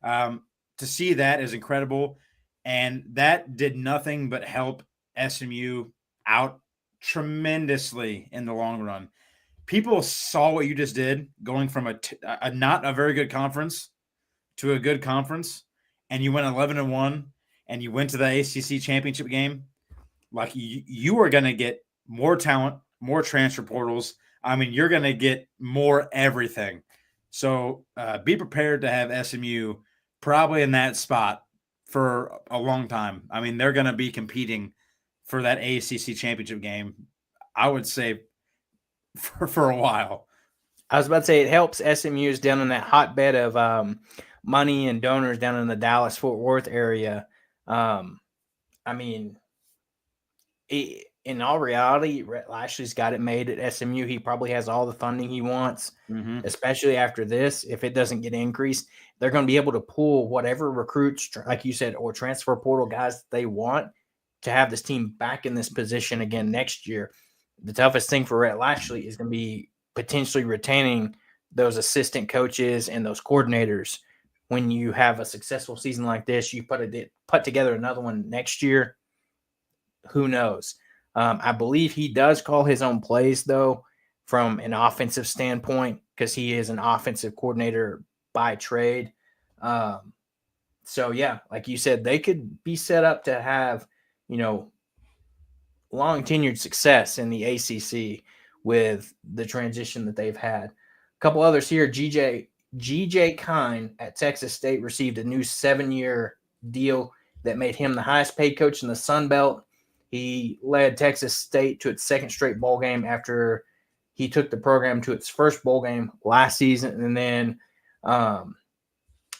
To see that is incredible. And that did nothing but help SMU out tremendously in the long run. People saw what you just did, going from a not a very good conference to a good conference, and you went 11-1, and you went to the ACC championship game. Like, you are going to get more talent, more transfer portals. I mean, you're going to get more everything. So be prepared to have SMU probably in that spot for a long time. I mean, they're going to be competing for that ACC championship game, I would say, for a while. I was about to say it helps SMU's down in that hotbed of money and donors down in the Dallas-Fort Worth area. I mean, in all reality, Rhett Lashley's got it made at SMU. He probably has all the funding he wants, especially after this. If it doesn't get increased, they're going to be able to pull whatever recruits, like you said, or transfer portal guys they want to have this team back in this position again next year. The toughest thing for Rhett Lashley is going to be potentially retaining those assistant coaches and those coordinators. When you have a successful season like this, you put together another one next year. Who knows? I believe he does call his own plays, though, from an offensive standpoint, because he is an offensive coordinator by trade. So, yeah, like you said, they could be set up to have, long tenured success in the ACC with the transition that they've had. A couple others here. GJ Kine at Texas State received a new 7-year deal that made him the highest paid coach in the Sun Belt. He led Texas State to its second straight bowl game after he took the program to its first bowl game last season. And then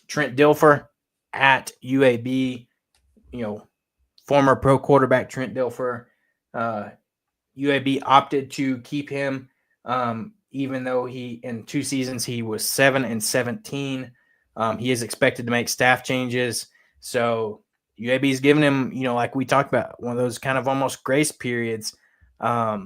Trent Dilfer at UAB, former pro quarterback Trent Dilfer. UAB opted to keep him, even though in 2 seasons he was 7-17. He is expected to make staff changes. So UAB is giving him, like we talked about, one of those kind of almost grace periods. I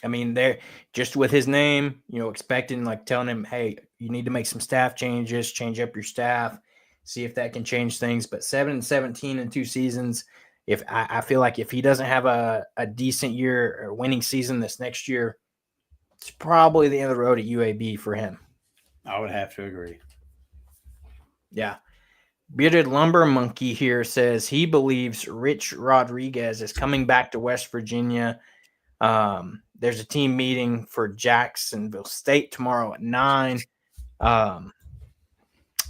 mean, they're just with his name, expecting, like telling him, hey, you need to make some staff changes, change up your staff, see if that can change things. But 7-17 in 2 seasons, if I feel like if he doesn't have a decent year or winning season this next year, it's probably the end of the road at UAB for him. I would have to agree. Yeah. Bearded Lumber Monkey here says he believes Rich Rodriguez is coming back to West Virginia. There's a team meeting for Jacksonville State tomorrow at 9.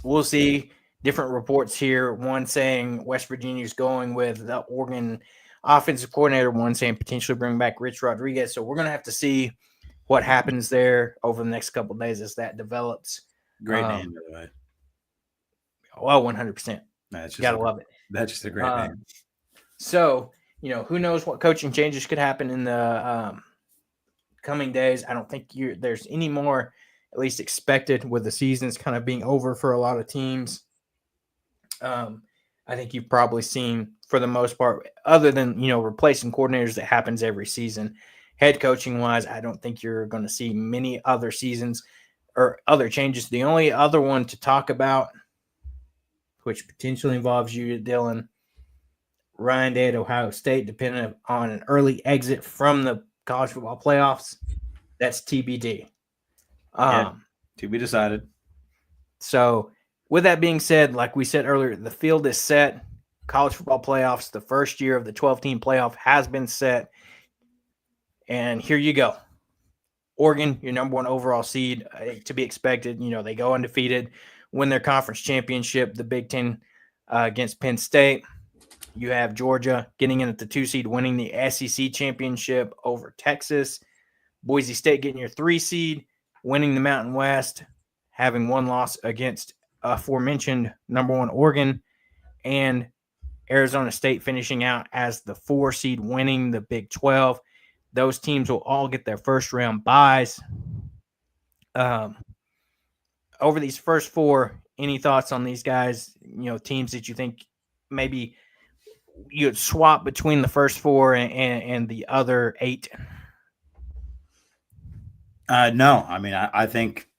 We'll see. Different reports here. One saying West Virginia's going with the Oregon offensive coordinator. One saying potentially bring back Rich Rodriguez. So we're going to have to see what happens there over the next couple of days as that develops. Great name, by the way. Well, 100%. Gotta love it. That's just a great name. So, who knows what coaching changes could happen in the coming days. I don't think there's any more, at least expected, with the seasons kind of being over for a lot of teams. I think you've probably seen, for the most part, other than, replacing coordinators that happens every season, head coaching wise, I don't think you're going to see many other seasons or other changes. The only other one to talk about, which potentially involves you, Dylan, Ryan Day at Ohio State, depending on an early exit from the college football playoffs, that's TBD. To be decided. So with that being said, like we said earlier, the field is set. College football playoffs, the first year of the 12-team playoff has been set. And here you go. Oregon, your number one overall seed, to be expected. They go undefeated, win their conference championship, the Big Ten against Penn State. You have Georgia getting in at the 2 seed, winning the SEC championship over Texas. Boise State getting your 3 seed, winning the Mountain West, having one loss against aforementioned number 1 Oregon, and Arizona State finishing out as the 4 seed, winning the Big 12. Those teams will all get their first round byes. Over these first 4, any thoughts on these guys? Teams that you think maybe you'd swap between the first 4 and the other 8? No, I mean, I think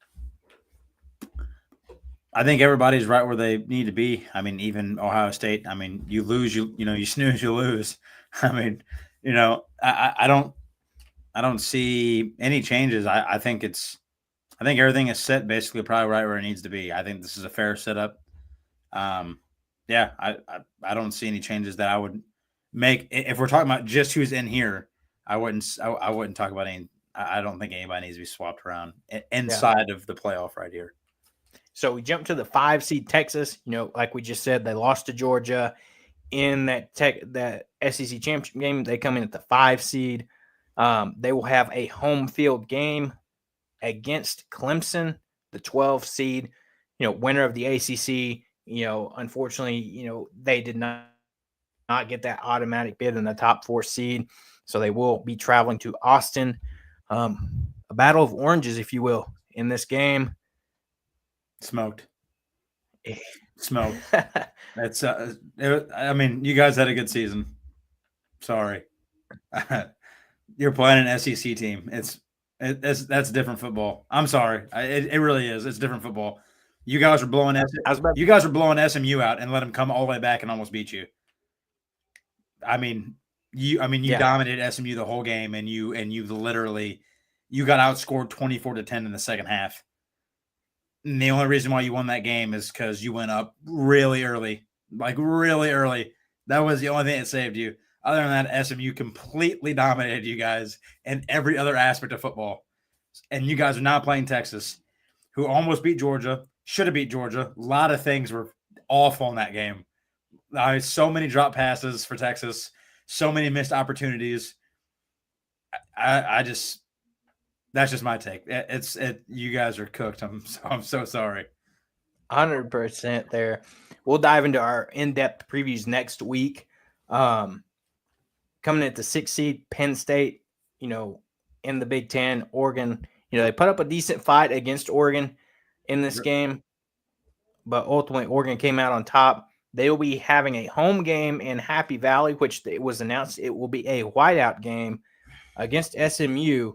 everybody's right where they need to be. I mean, even Ohio State. I mean, you lose, you snooze, you lose. I mean, I don't see any changes. I think everything is set basically probably right where it needs to be. I think this is a fair setup. Yeah, I don't see any changes that I would make. If we're talking about just who's in here, I wouldn't talk about any. I don't think anybody needs to be swapped around inside of the playoff right here. So we jump to the 5 seed Texas. Like we just said, they lost to Georgia in that SEC championship game. They come in at the 5 seed. They will have a home field game against Clemson, the 12 seed. Winner of the ACC. Unfortunately, they did not get that automatic bid in the top 4 seed, so they will be traveling to Austin. A battle of oranges, if you will, in this game. Smoked. That's. I mean, you guys had a good season. Sorry, you're playing an SEC team. That's different football. I'm sorry. It really is. It's different football. You guys are blowing SMU out and let them come all the way back and almost beat you. You dominated SMU the whole game, and you literally got outscored 24-10 in the second half. And the only reason why you won that game is because you went up really early, like really early. That was the only thing that saved you. Other than that, SMU completely dominated you guys in every other aspect of football. And you guys are now playing Texas, who almost beat Georgia, should have beat Georgia. A lot of things were awful in that game. So many drop passes for Texas, so many missed opportunities. That's just my take. You guys are cooked. I'm so sorry. 100% there. We'll dive into our in-depth previews next week. Coming at the 6 seed, Penn State, in the Big Ten, Oregon, they put up a decent fight against Oregon in this game, but ultimately Oregon came out on top. They will be having a home game in Happy Valley, which it was announced it will be a whiteout game against SMU.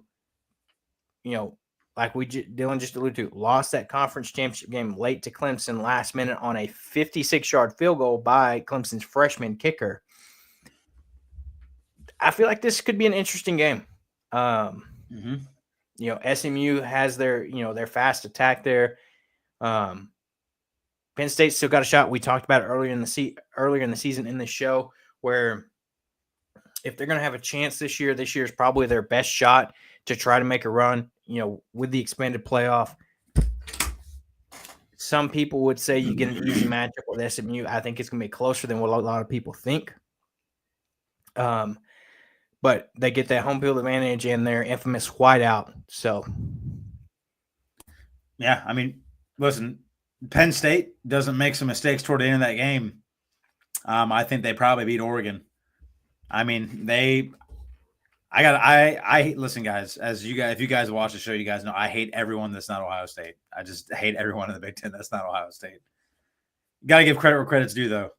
Like Dylan just alluded to, lost that conference championship game late to Clemson last minute on a 56-yard field goal by Clemson's freshman kicker. I feel like this could be an interesting game. SMU has their fast attack there. Penn State still got a shot. We talked about it earlier in the season in the show, where if they're going to have a chance this year is probably their best shot to try to make a run, with the expanded playoff. Some people would say you get an easy matchup with SMU. I think it's going to be closer than what a lot of people think. But they get that home field advantage and their infamous whiteout. So, yeah, I mean, listen, Penn State doesn't make some mistakes toward the end of that game. I think they probably beat Oregon. I mean, listen, guys, if you guys watch the show, you guys know I hate everyone that's not Ohio State. I just hate everyone in the Big Ten that's not Ohio State. Got to give credit where credit's due, though.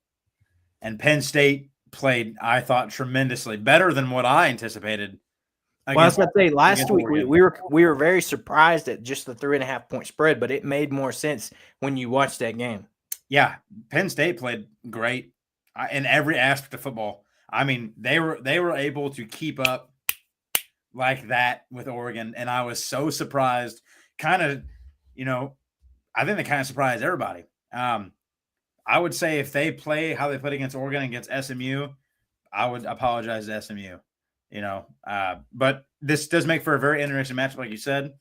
And Penn State played, I thought, tremendously better than what I anticipated. Well, I was going to say, last week we were very surprised at just the 3.5-point spread, but it made more sense when you watched that game. Yeah, Penn State played great in every aspect of football. I mean, they were able to keep up like that with Oregon, and I was so surprised. I think they kind of surprised everybody. I would say if they play how they played against Oregon and against SMU, I would apologize to SMU. But this does make for a very interesting matchup, like you said,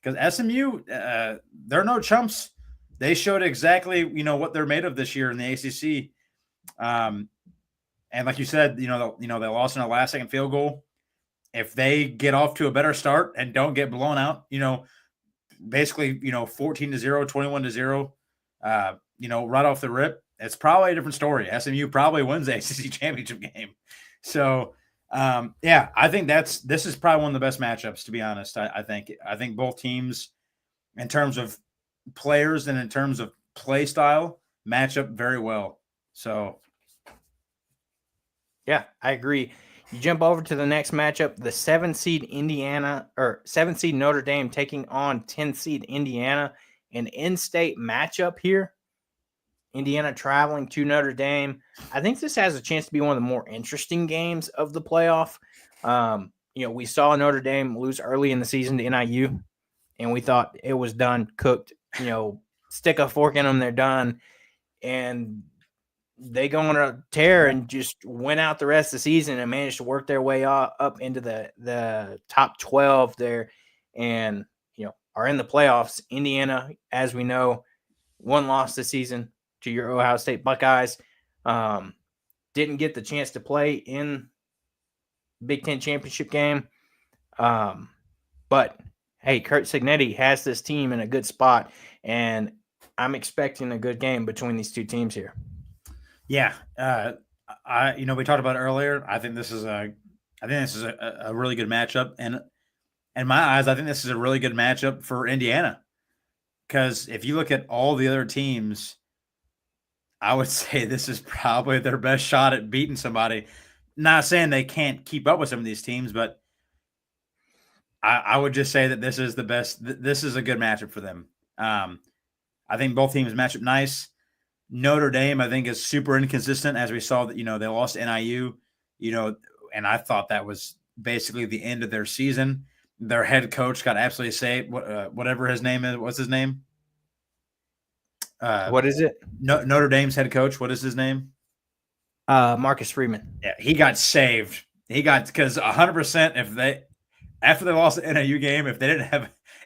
because SMU, they're no chumps. They showed exactly what they're made of this year in the ACC. And like you said, they lost in a last-second field goal. If they get off to a better start and don't get blown out, basically 14-0, 21-0, right off the rip, it's probably a different story. SMU probably wins the ACC championship game. So, I think this is probably one of the best matchups, to be honest. I think both teams, in terms of players and in terms of play style, match up very well. So, yeah, I agree. You jump over to the next matchup, the 7-seed Notre Dame taking on 10-seed Indiana, an in-state matchup here. Indiana traveling to Notre Dame. I think this has a chance to be one of the more interesting games of the playoff. We saw Notre Dame lose early in the season to NIU, and we thought it was done, cooked. Stick a fork in them, they're done. And they go on a tear and just went out the rest of the season and managed to work their way up into the top 12 there, and are in the playoffs. Indiana, as we know, one loss this season to your Ohio State Buckeyes. Didn't get the chance to play in Big Ten championship game. But hey, Kurt Cignetti has this team in a good spot, and I'm expecting a good game between these two teams here. Yeah, we talked about it earlier. I think this is a really good matchup, and in my eyes, I think this is a really good matchup for Indiana, because if you look at all the other teams, I would say this is probably their best shot at beating somebody. Not saying they can't keep up with some of these teams, but I would just say that this is the best. This is a good matchup for them. I think both teams match up nice. Notre Dame, I think, is super inconsistent, as we saw that, they lost to NIU, and I thought that was basically the end of their season. Their head coach got absolutely saved, whatever his name is. What's his name? What is it? Notre Dame's head coach. What is his name? Marcus Freeman. Yeah, he got saved. Because 100% after they lost the NIU game, if they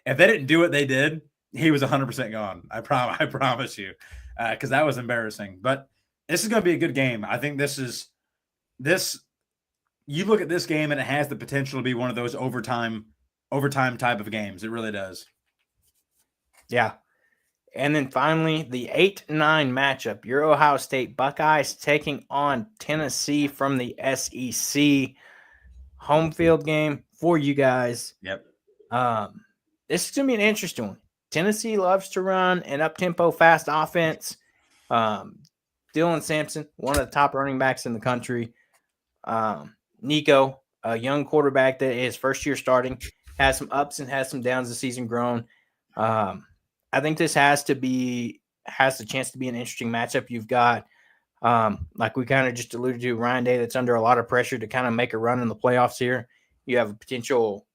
didn't do what they did, he was 100% gone. I promise you. Because that was embarrassing. But this is going to be a good game. I think you look at this game and it has the potential to be one of those overtime type of games. It really does. Yeah. And then finally, the 8-9 matchup, your Ohio State Buckeyes taking on Tennessee from the SEC. Home field game for you guys. Yep. This is going to be an interesting one. Tennessee loves to run an up-tempo, fast offense. Dylan Sampson, one of the top running backs in the country. Nico, a young quarterback that is first year starting, has some ups and has some downs this season grown. I think this has the chance to be an interesting matchup. You've got, like we kind of just alluded to, Ryan Day that's under a lot of pressure to kind of make a run in the playoffs here. You have a potential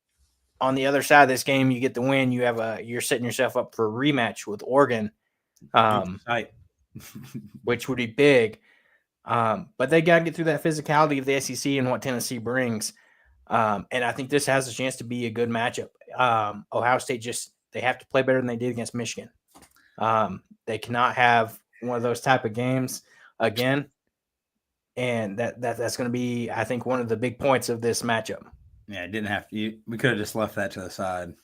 on the other side of this game. You get the win. You're setting yourself up for a rematch with Oregon, which would be big. But they got to get through that physicality of the SEC and what Tennessee brings. And I think this has a chance to be a good matchup. Ohio State they have to play better than they did against Michigan. They cannot have one of those type of games again. And that's going to be, I think, one of the big points of this matchup. Yeah, it didn't have to. We could have just left that to the side.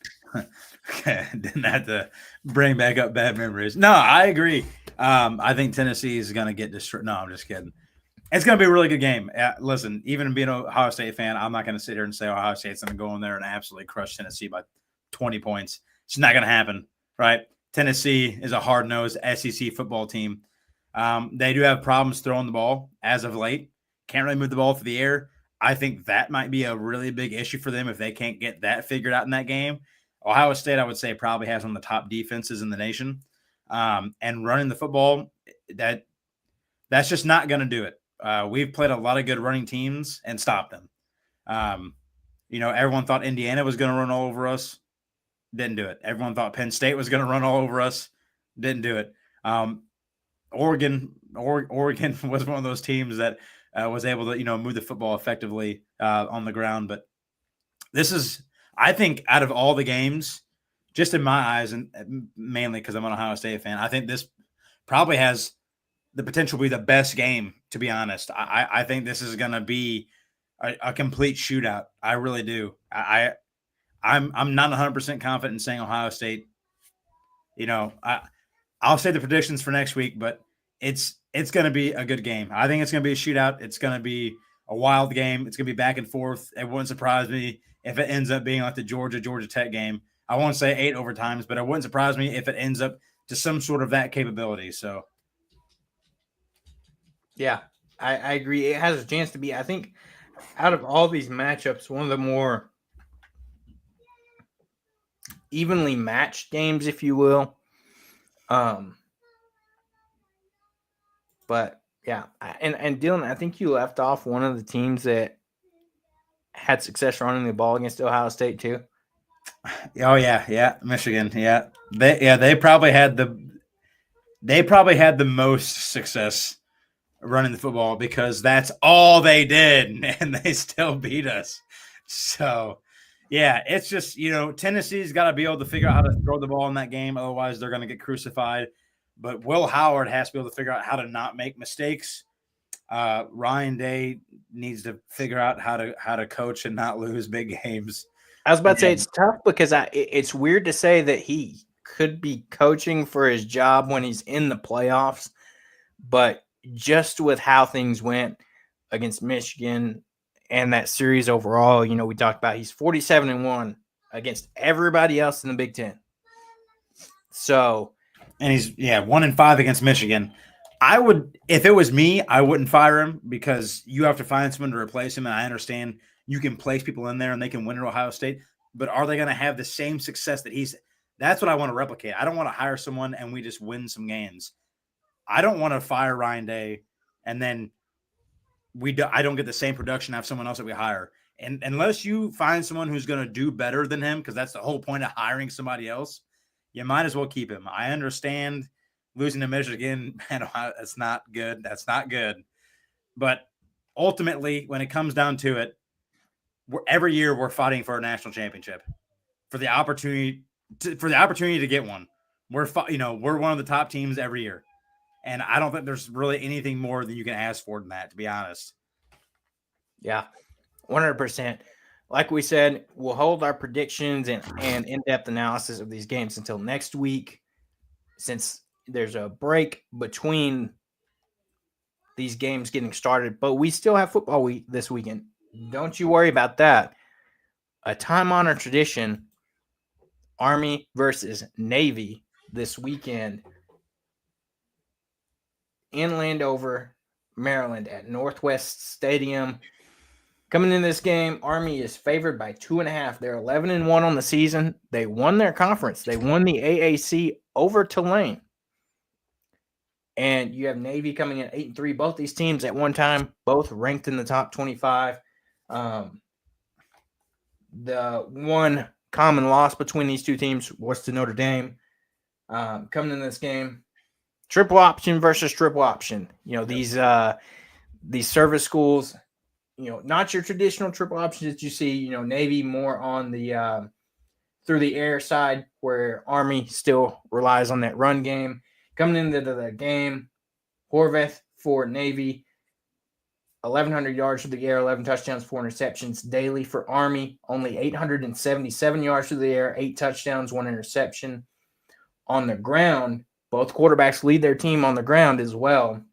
Didn't have to bring back up bad memories. No, I agree. I think Tennessee is going to get destroyed. No, I'm just kidding. It's going to be a really good game. Listen, even being an Ohio State fan, I'm not going to sit here and say Ohio State's going to go in there and absolutely crush Tennessee by 20 points. It's not going to happen, right? Tennessee is a hard-nosed SEC football team. They do have problems throwing the ball as of late. Can't really move the ball through the air. I think that might be a really big issue for them if they can't get that figured out in that game. Ohio State, I would say, probably has one of the top defenses in the nation. And running the football, that's just not going to do it. We've played a lot of good running teams and stopped them. Everyone thought Indiana was going to run all over us. Didn't do it. Everyone thought Penn State was going to run all over us. Didn't do it. Oregon was one of those teams that was able to, move the football effectively on the ground. But this is, I think, out of all the games, just in my eyes, and mainly because I'm an Ohio State fan, I think this probably has the potential to be the best game, to be honest. I think this is going to be a complete shootout. I really do. I'm not 100% confident in saying Ohio State. I'll say the predictions for next week, but it's going to be a good game. I think it's going to be a shootout. It's going to be a wild game. It's going to be back and forth. It wouldn't surprise me if it ends up being like the Georgia Tech game. I won't say 8 overtimes, but it wouldn't surprise me if it ends up to some sort of that capability. So, yeah, I agree. It has a chance to be. I think out of all these matchups, one of the more evenly matched games, if you will. But yeah, and Dylan, I think you left off one of the teams that had success running the ball against Ohio State too. Oh yeah, Michigan. Yeah, they probably had the most success running the football because that's all they did, and they still beat us. So, yeah, it's just, Tennessee's got to be able to figure out how to throw the ball in that game. Otherwise, they're going to get crucified. But Will Howard has to be able to figure out how to not make mistakes. Ryan Day needs to figure out how to coach and not lose big games. I was about to say it's tough because it's weird to say that he could be coaching for his job when he's in the playoffs, but just with how things went against Michigan and that series overall, we talked about he's 47-1 against everybody else in the Big Ten. So, and he's 1-5 against Michigan. If it was me, I wouldn't fire him because you have to find someone to replace him. And I understand you can place people in there and they can win at Ohio State, but are they going to have the same success that that's what I want to replicate. I don't want to hire someone and we just win some games. I don't want to fire Ryan Day and then I don't get the same production out of someone else that we hire. And unless you find someone who's going to do better than him, because that's the whole point of hiring somebody else, you might as well keep him. I understand losing to Michigan, man, that's not good. That's not good. But ultimately, when it comes down to it, every year we're fighting for a national championship, for the opportunity to get one. We're one of the top teams every year, and I don't think there's really anything more than you can ask for than that, to be honest. Yeah, 100%. Like we said, we'll hold our predictions and in-depth analysis of these games until next week, since there's a break between these games getting started. But we still have football week this weekend. Don't you worry about that. A time-honored tradition, Army versus Navy this weekend in Landover, Maryland at Northwest Stadium. Coming in this game, Army is favored by 2.5. They're 11-1 on the season. They won their conference. They won the AAC over Tulane. And you have Navy coming in 8-3. Both these teams at one time, both ranked in the top 25. The one common loss between these two teams was to Notre Dame. Coming in this game, triple option versus triple option. These service schools, not your traditional triple options that you see. Navy more on the through the air side, where Army still relies on that run game. Coming into the game, Horvath for Navy, 1,100 yards through the air, 11 touchdowns, 4 interceptions. Daly for Army, only 877 yards through the air, 8 touchdowns, 1 interception. On the ground, both quarterbacks lead their team on the ground as well.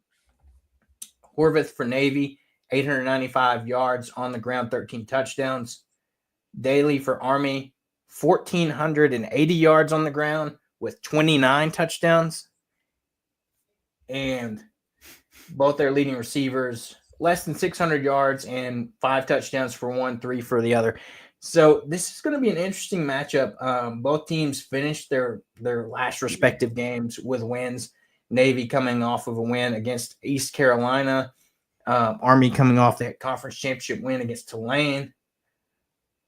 Horvath for Navy, 895 yards on the ground, 13 touchdowns. Daly for Army, 1,480 yards on the ground with 29 touchdowns. And both their leading receivers, less than 600 yards and 5 touchdowns for one, 3 for the other. So this is going to be an interesting matchup. Both teams finished their last respective games with wins. Navy coming off of a win against East Carolina. Army coming off that conference championship win against Tulane.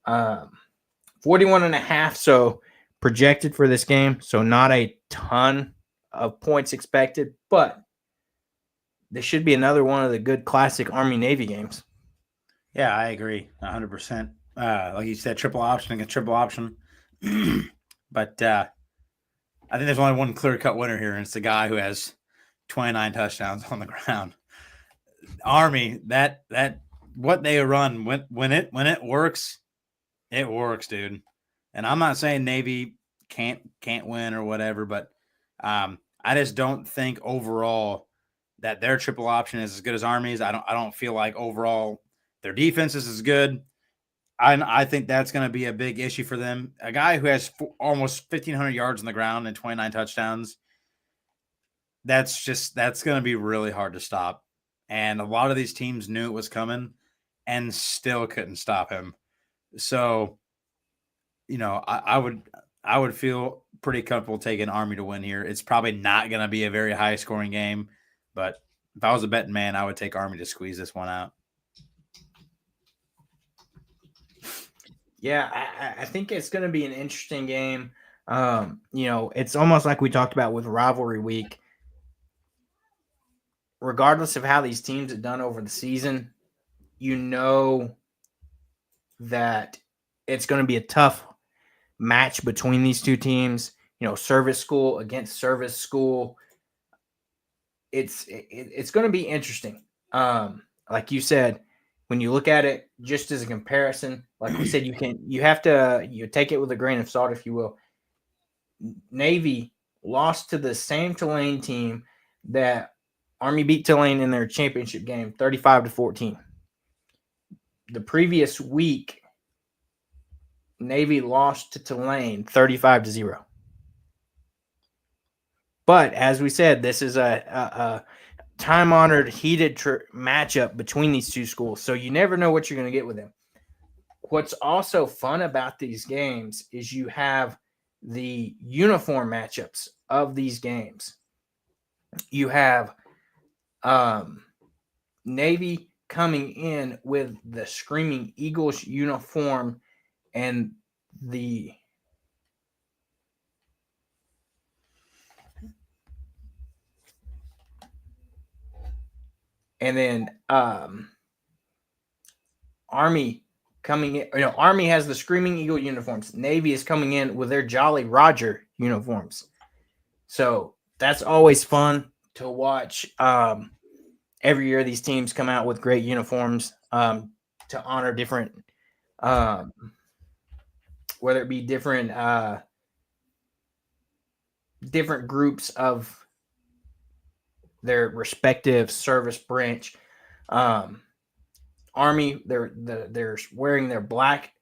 41.5, so projected for this game. So not a ton of points expected, but this should be another one of the good classic Army-Navy games. Yeah, I agree 100%. Like you said, triple option against triple option. But I think there's only one clear-cut winner here, and it's the guy who has 29 touchdowns on the ground. Army, that what they run when it works, it works, dude. And I'm not saying Navy can't win or whatever, but I just don't think overall that their triple option is as good as Army's. I don't feel like overall their defense is as good. I think that's going to be a big issue for them. A guy who has almost 1,500 yards on the ground and 29 touchdowns, that's going to be really hard to stop. And a lot of these teams knew it was coming and still couldn't stop him. So, I would feel pretty comfortable taking Army to win here. It's probably not going to be a very high scoring game, but if I was a betting man, I would take Army to squeeze this one out. Yeah, I think it's going to be an interesting game. It's almost like we talked about with rivalry week. Regardless of how these teams have done over the season, that it's going to be a tough match between these two teams. Service school against service school. It's going to be interesting. Like you said, when you look at it just as a comparison, like we said, you have to take it with a grain of salt, if you will. Navy lost to the same Tulane team that Army beat Tulane in their championship game, 35-14. The previous week, Navy lost to Tulane 35-0. But as we said, this is a time-honored, heated matchup between these two schools, so you never know what you're going to get with them. What's also fun about these games is you have the uniform matchups of these games. You have Navy coming in with the Screaming Eagles uniform and then Army coming in. Army has the Screaming Eagle uniforms. Navy is coming in with their Jolly Roger uniforms. So that's always fun to watch. Every year these teams come out with great uniforms to honor different, whether it be different groups of their respective service branch. Army, they're wearing the black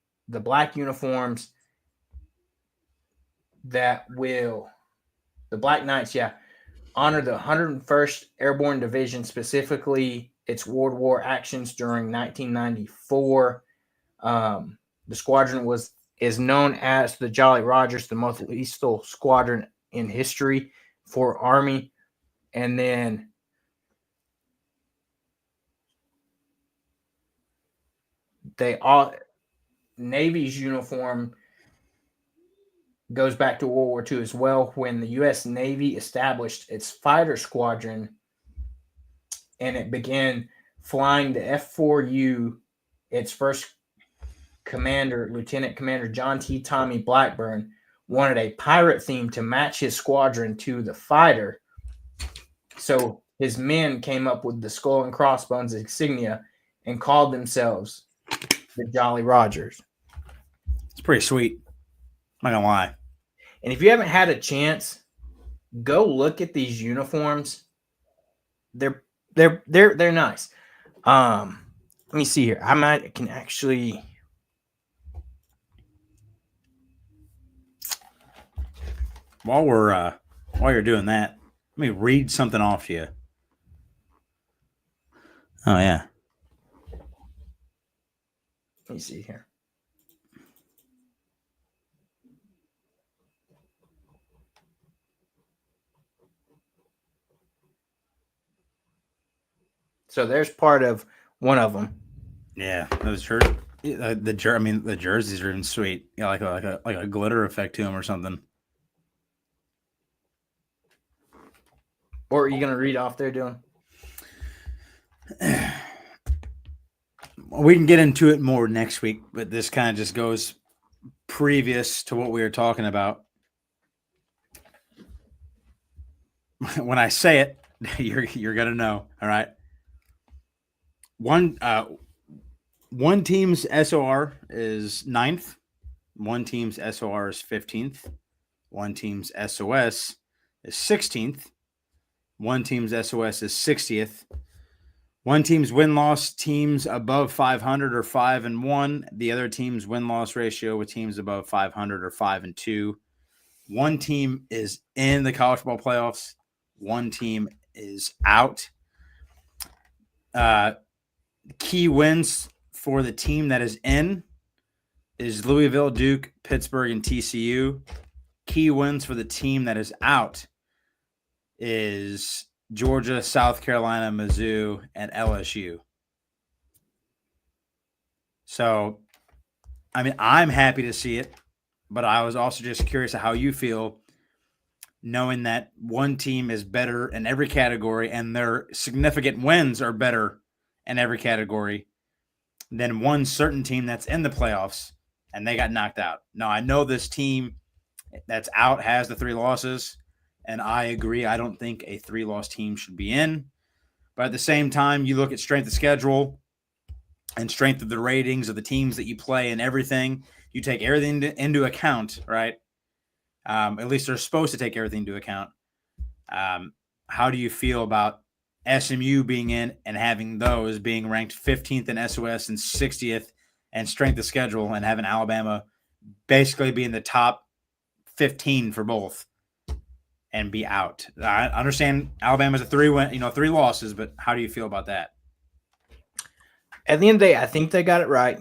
uniforms the Black Knights, honor the 101st Airborne Division, specifically its World War actions during 1994. The squadron is known as the Jolly Rogers, the most lethal squadron in history for Army. And then Navy's uniform goes back to World War II as well, when the U.S. Navy established its fighter squadron and it began flying the F-4U. Its first commander, Lieutenant Commander John T. Tommy Blackburn, wanted a pirate theme to match his squadron to the fighter. So his men came up with the skull and crossbones insignia and called themselves the Jolly Rogers. It's pretty sweet. I'm not gonna lie. And if you haven't had a chance, go look at these uniforms. They're nice. Let me see here. I can actually. While you're doing that, let me read something off to you. Oh yeah. Let me see here. So there's part of one of them. Yeah, those shirts. The jerseys are even sweet. Like a glitter effect to them or something. Or are you gonna read off there, Dylan? We can get into it more next week, but this kind of just goes previous to what we were talking about. When I say it, you're gonna know. All right. One team's SOR is 9th. One team's SOR is 15th. One team's SOS is 16th. One team's SOS is 60th. One team's win-loss teams above 500 or 5-1. The other team's win-loss ratio with teams above 500 or 5-2. One team is in the college football playoffs. One team is out. Key wins for the team that is in is Louisville, Duke, Pittsburgh, and TCU. Key wins for the team that is out is Georgia, South Carolina, Mizzou, and LSU. So, I mean, I'm happy to see it, but I was also just curious how you feel knowing that one team is better in every category and their significant wins are better in every category than one certain team that's in the playoffs and they got knocked out. Now, I know this team that's out has the 3 losses, and I agree. I don't think a 3-loss team should be in. But at the same time, you look at strength of schedule and strength of the ratings of the teams that you play and everything. You take everything into account, right? At least they're supposed to take everything into account. How do you feel about SMU being in and having those being ranked 15th in SOS and 60th in strength of schedule, and having Alabama basically be in the top 15 for both and be out? I understand Alabama's a 3 losses, but how do you feel about that? At the end of the day, I think they got it right.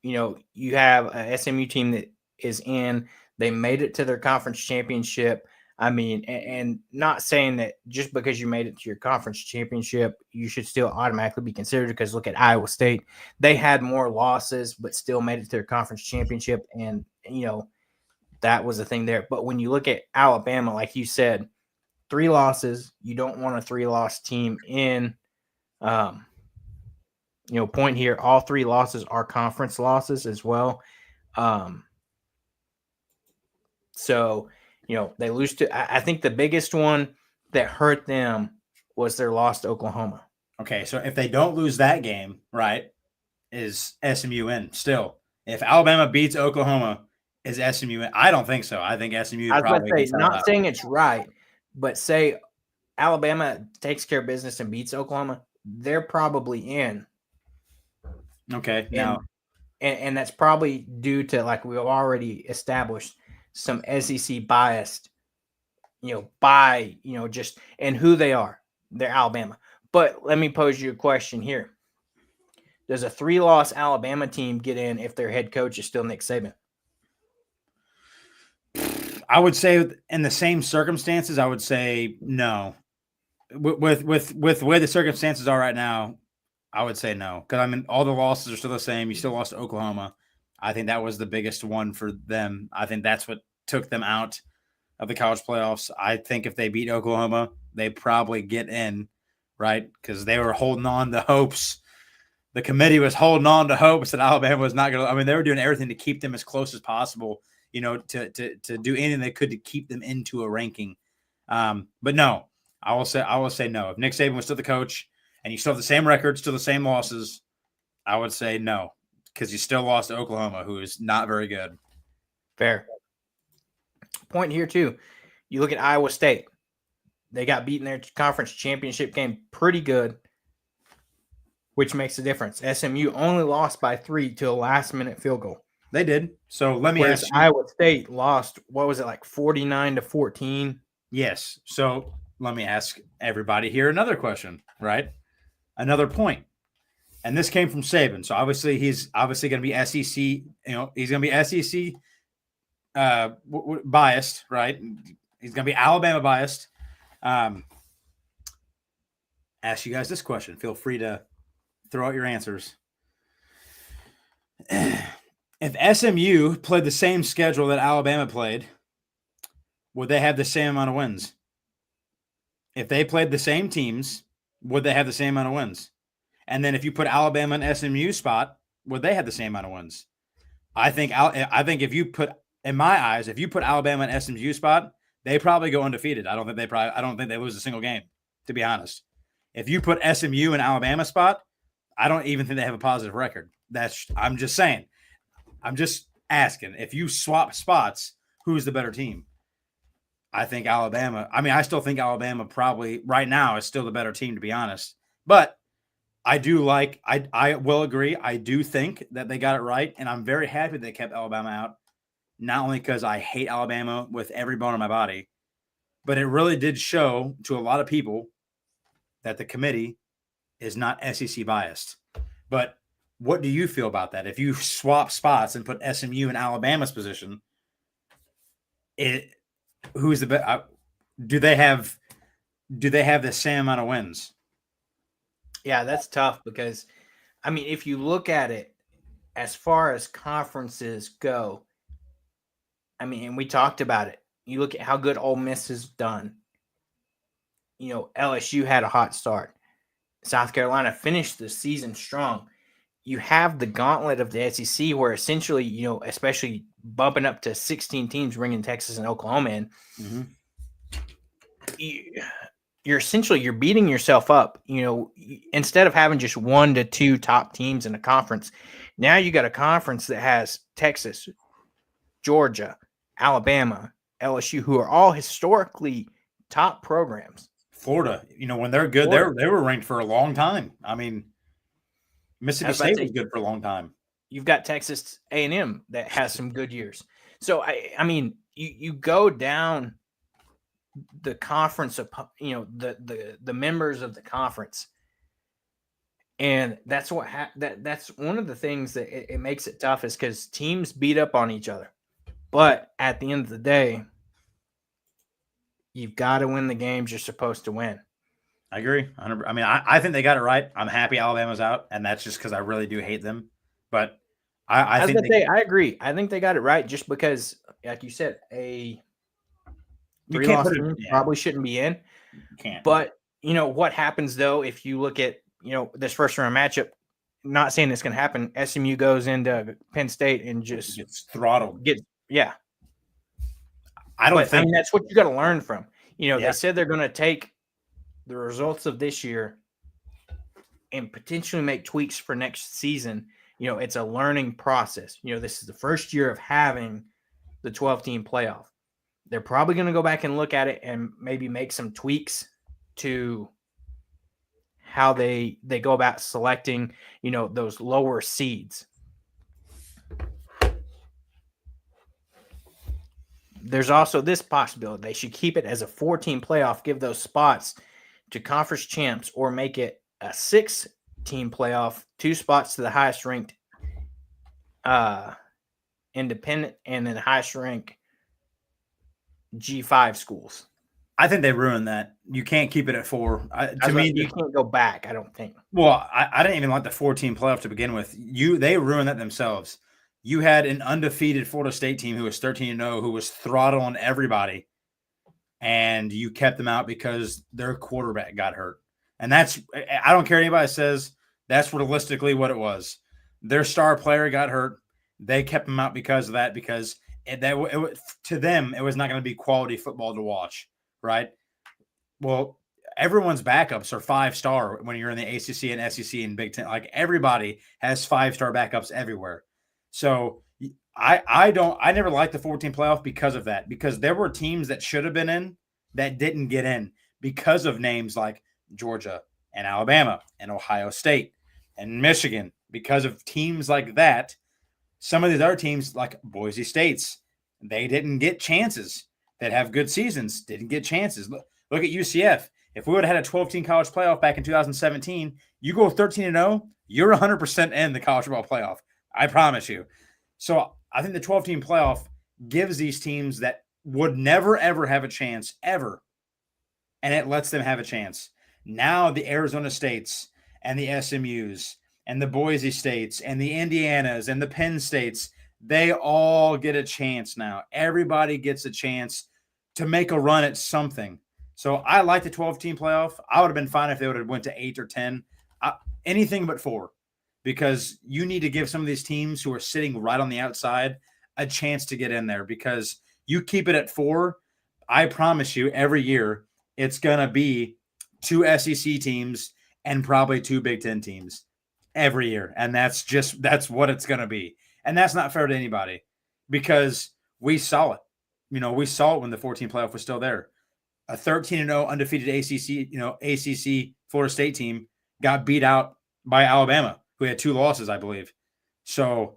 You have a SMU team that is in. They made it to their conference championship. I mean, and not saying that just because you made it to your conference championship, you should still automatically be considered, because look at Iowa State. They had more losses, but still made it to their conference championship. And, that was the thing there. But when you look at Alabama, like you said, 3 losses, you don't want a 3-loss team in. Point here, all 3 losses are conference losses as well. So, they lose to – I think the biggest one that hurt them was their loss to Oklahoma. Okay, so if they don't lose that game, right, is SMU in still? If Alabama beats Oklahoma, is SMU in? I don't think so. I think SMU I was probably about to say, not saying it's right, but say Alabama takes care of business and beats Oklahoma, they're probably in. Okay, now – and that's probably due to, like we've already established, some SEC biased, just and who they are. They're Alabama. But let me pose you a question here. Does a 3-loss Alabama team get in if their head coach is still Nick Saban? I would say in the same circumstances, I would say no. With the way the circumstances are right now, I would say no. Because, I mean, all the losses are still the same. You still lost to Oklahoma. I think that was the biggest one for them. I think that's what took them out of the college playoffs. I think if they beat Oklahoma, they probably get in, right? Because they were holding on to hopes. The committee was holding on to hopes that Alabama was not going to – I mean, they were doing everything to keep them as close as possible, to do anything they could to keep them into a ranking. But no, I will say no. If Nick Saban was still the coach and you still have the same record, still the same losses, I would say no, because you still lost to Oklahoma, who is not very good. Fair. Point here, too. You look at Iowa State. They got beaten their conference championship game pretty good, which makes a difference. SMU only lost by 3 to a last-minute field goal. They did. So let me ask you. Iowa State lost, what was it, like 49-14? Yes. So let me ask everybody here another question, right? Another point. And this came from Saban. So obviously he's going to be SEC, he's going to be SEC biased, right? He's going to be Alabama biased. Ask you guys this question. Feel free to throw out your answers. If SMU played the same schedule that Alabama played, would they have the same amount of wins? If they played the same teams, would they have the same amount of wins? And then if you put Alabama in SMU spot, would they have the same amount of wins? I think if you put, in my eyes, if you put Alabama in SMU spot, they probably go undefeated. I don't think they lose a single game, to be honest. If you put SMU in Alabama spot, I don't even think they have a positive record. I'm just saying. I'm just asking. If you swap spots, who's the better team? I think Alabama. I mean, I still think Alabama probably right now is still the better team, to be honest. But I will agree. I do think that they got it right. And I'm very happy they kept Alabama out. Not only because I hate Alabama with every bone in my body, but it really did show to a lot of people that the committee is not SEC biased. But what do you feel about that? If you swap spots and put SMU in Alabama's position, who's the best? Do they have the same amount of wins? Yeah, that's tough because, I mean, if you look at it as far as conferences go, I mean, and we talked about it. You look at how good Ole Miss has done. LSU had a hot start. South Carolina finished the season strong. You have the gauntlet of the SEC where essentially, especially bumping up to 16 teams, bringing Texas and Oklahoma in, you're beating yourself up. Instead of having just 1 to 2 top teams in a conference, now you got a conference that has Texas, Georgia, Alabama, LSU, who are all historically top programs. Florida, when they're good, they were ranked for a long time. I mean, Mississippi State was good for a long time. You've got Texas A&M that has some good years. So, I mean, you go down the conference of, the members of the conference. And that's that's one of the things that it makes it tough is because teams beat up on each other. But at the end of the day, you've got to win the games you're supposed to win. I agree. I mean, I think they got it right. I'm happy Alabama's out, and that's just because I really do hate them. But I agree. I think they got it right just because, like you said, a three-loss team probably shouldn't be in. You can't. But, what happens, though, if you look at, this first-round matchup, not saying it's going to happen, SMU goes into Penn State and just gets throttled. I mean, that's what you got to learn from. They said they're going to take the results of this year and potentially make tweaks for next season. It's a learning process. This is the first year of having the 12-team playoff. They're probably going to go back and look at it and maybe make some tweaks to how they go about selecting, those lower seeds. There's also this possibility. They should keep it as a 4-team playoff, give those spots to conference champs, or make it a 6-team playoff, 2 spots to the highest ranked independent and then highest ranked G5 schools. I think they ruined that. You can't keep it at 4. To me, you can't go back, I don't think. Well, I didn't even like the 4-team playoff to begin with. They ruined that themselves. You had an undefeated Florida State team who was 13-0, who was throttling everybody, and you kept them out because their quarterback got hurt. And I don't care what anybody says, that's realistically what it was. Their star player got hurt. They kept him out because of that, because to them, it was not going to be quality football to watch, right? Well, everyone's backups are 5-star when you're in the ACC and SEC and Big Ten. Like, everybody has 5-star backups everywhere. So I never liked the 14 playoff because of that, because there were teams that should have been in that didn't get in because of names like Georgia and Alabama and Ohio State and Michigan. Because of teams like that, some of these other teams like Boise State's, they didn't get chances. That have good seasons didn't get chances. Look at UCF. If we would have had a 12-team college playoff back in 2017, you go 13-0, you're 100% in the college football playoff. I promise you. So I think the 12-team playoff gives these teams that would never, ever have a chance, ever, and it lets them have a chance. Now the Arizona States and the SMUs and the Boise States and the Indianas and the Penn States, they all get a chance now. Everybody gets a chance to make a run at something. So I like the 12-team playoff. I would have been fine if they would have went to 8 or 10. anything but 4, because you need to give some of these teams who are sitting right on the outside a chance to get in there, because you keep it at 4, I promise you every year it's going to be 2 SEC teams and probably 2 Big Ten teams every year. And that's what it's going to be. And that's not fair to anybody, because we saw it. We saw it when the 14 playoff was still there. A 13-0 undefeated ACC Florida State team got beat out by Alabama, who had 2 losses, I believe. So,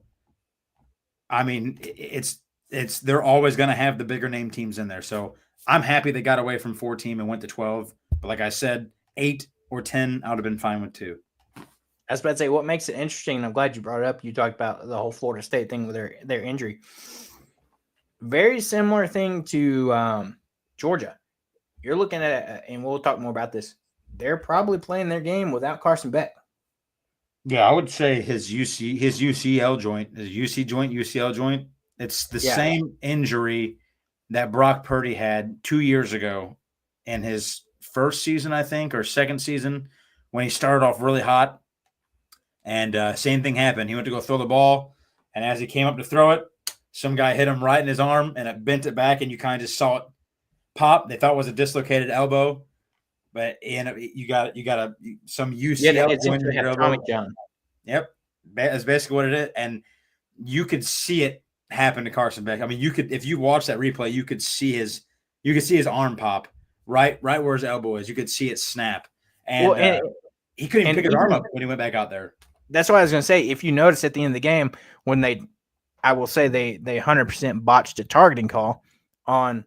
I mean, they're always going to have the bigger name teams in there. So I'm happy they got away from 14 and went to 12. But like I said, 8 or 10, I would have been fine with 2. I was about to say, what makes it interesting, and I'm glad you brought it up, you talked about the whole Florida State thing with their injury. Very similar thing to Georgia. You're looking at, and we'll talk more about this, they're probably playing their game without Carson Beck. Yeah, I would say his UCL joint, UCL joint, it's the same injury that Brock Purdy had 2 years ago in his first season, I think, or second season, when he started off really hot. And same thing happened. He went to go throw the ball, and as he came up to throw it, some guy hit him right in his arm, and it bent it back, and you kind of just saw it pop. They thought it was a dislocated elbow, but you got some UCL joint in your elbow. Yep, that's basically what it is, and you could see it happen to Carson Beck. I mean, if you watch that replay, you could see his arm pop right where his elbow is. You could see it snap, and he couldn't even pick his arm up when he went back out there. That's what I was going to say. If you notice at the end of the game, when I will say they 100% botched a targeting call on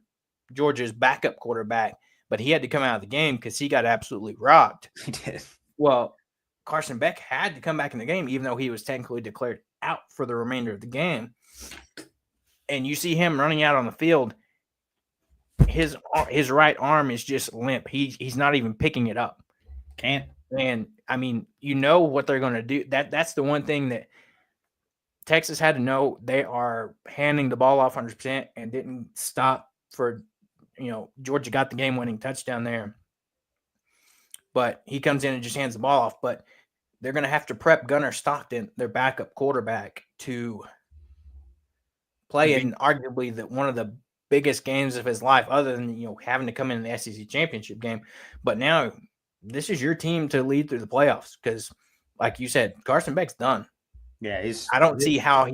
Georgia's backup quarterback, but he had to come out of the game because he got absolutely robbed. He did. Well, Carson Beck had to come back in the game, even though he was technically declared out for the remainder of the game. And you see him running out on the field. His right arm is just limp. He's not even picking it up. Can't. And I mean, what they're going to do. That's the one thing that Texas had to know. They are handing the ball off 100% and didn't stop for, Georgia got the game-winning touchdown there. But he comes in and just hands the ball off. But they're going to have to prep Gunnar Stockton, their backup quarterback, to play in arguably one of the biggest games of his life, other than having to come in the SEC championship game. But now this is your team to lead through the playoffs, because, like you said, Carson Beck's done. Yeah, I don't see how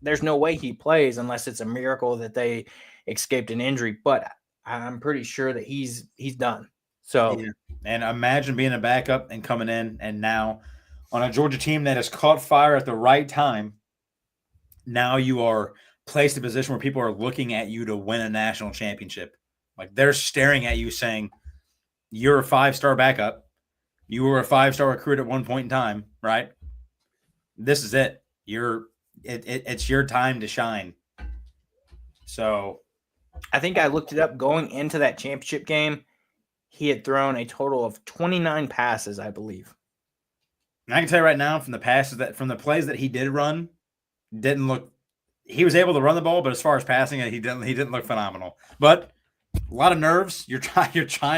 there's no way he plays unless it's a miracle that they escaped an injury. But I'm pretty sure that he's done. So, yeah. And imagine being a backup and coming in, and now on a Georgia team that has caught fire at the right time, now you are placed in a position where people are looking at you to win a national championship. Like, they're staring at you saying, you're a 5-star backup. You were a 5-star recruit at one point in time, right? This is it. It's your time to shine. So I think I looked it up going into that championship game. He had thrown a total of 29 passes, I believe. And I can tell you right now, from the plays that he did run, didn't look. He was able to run the ball, but as far as passing it, he didn't look phenomenal. But a lot of nerves. You're trying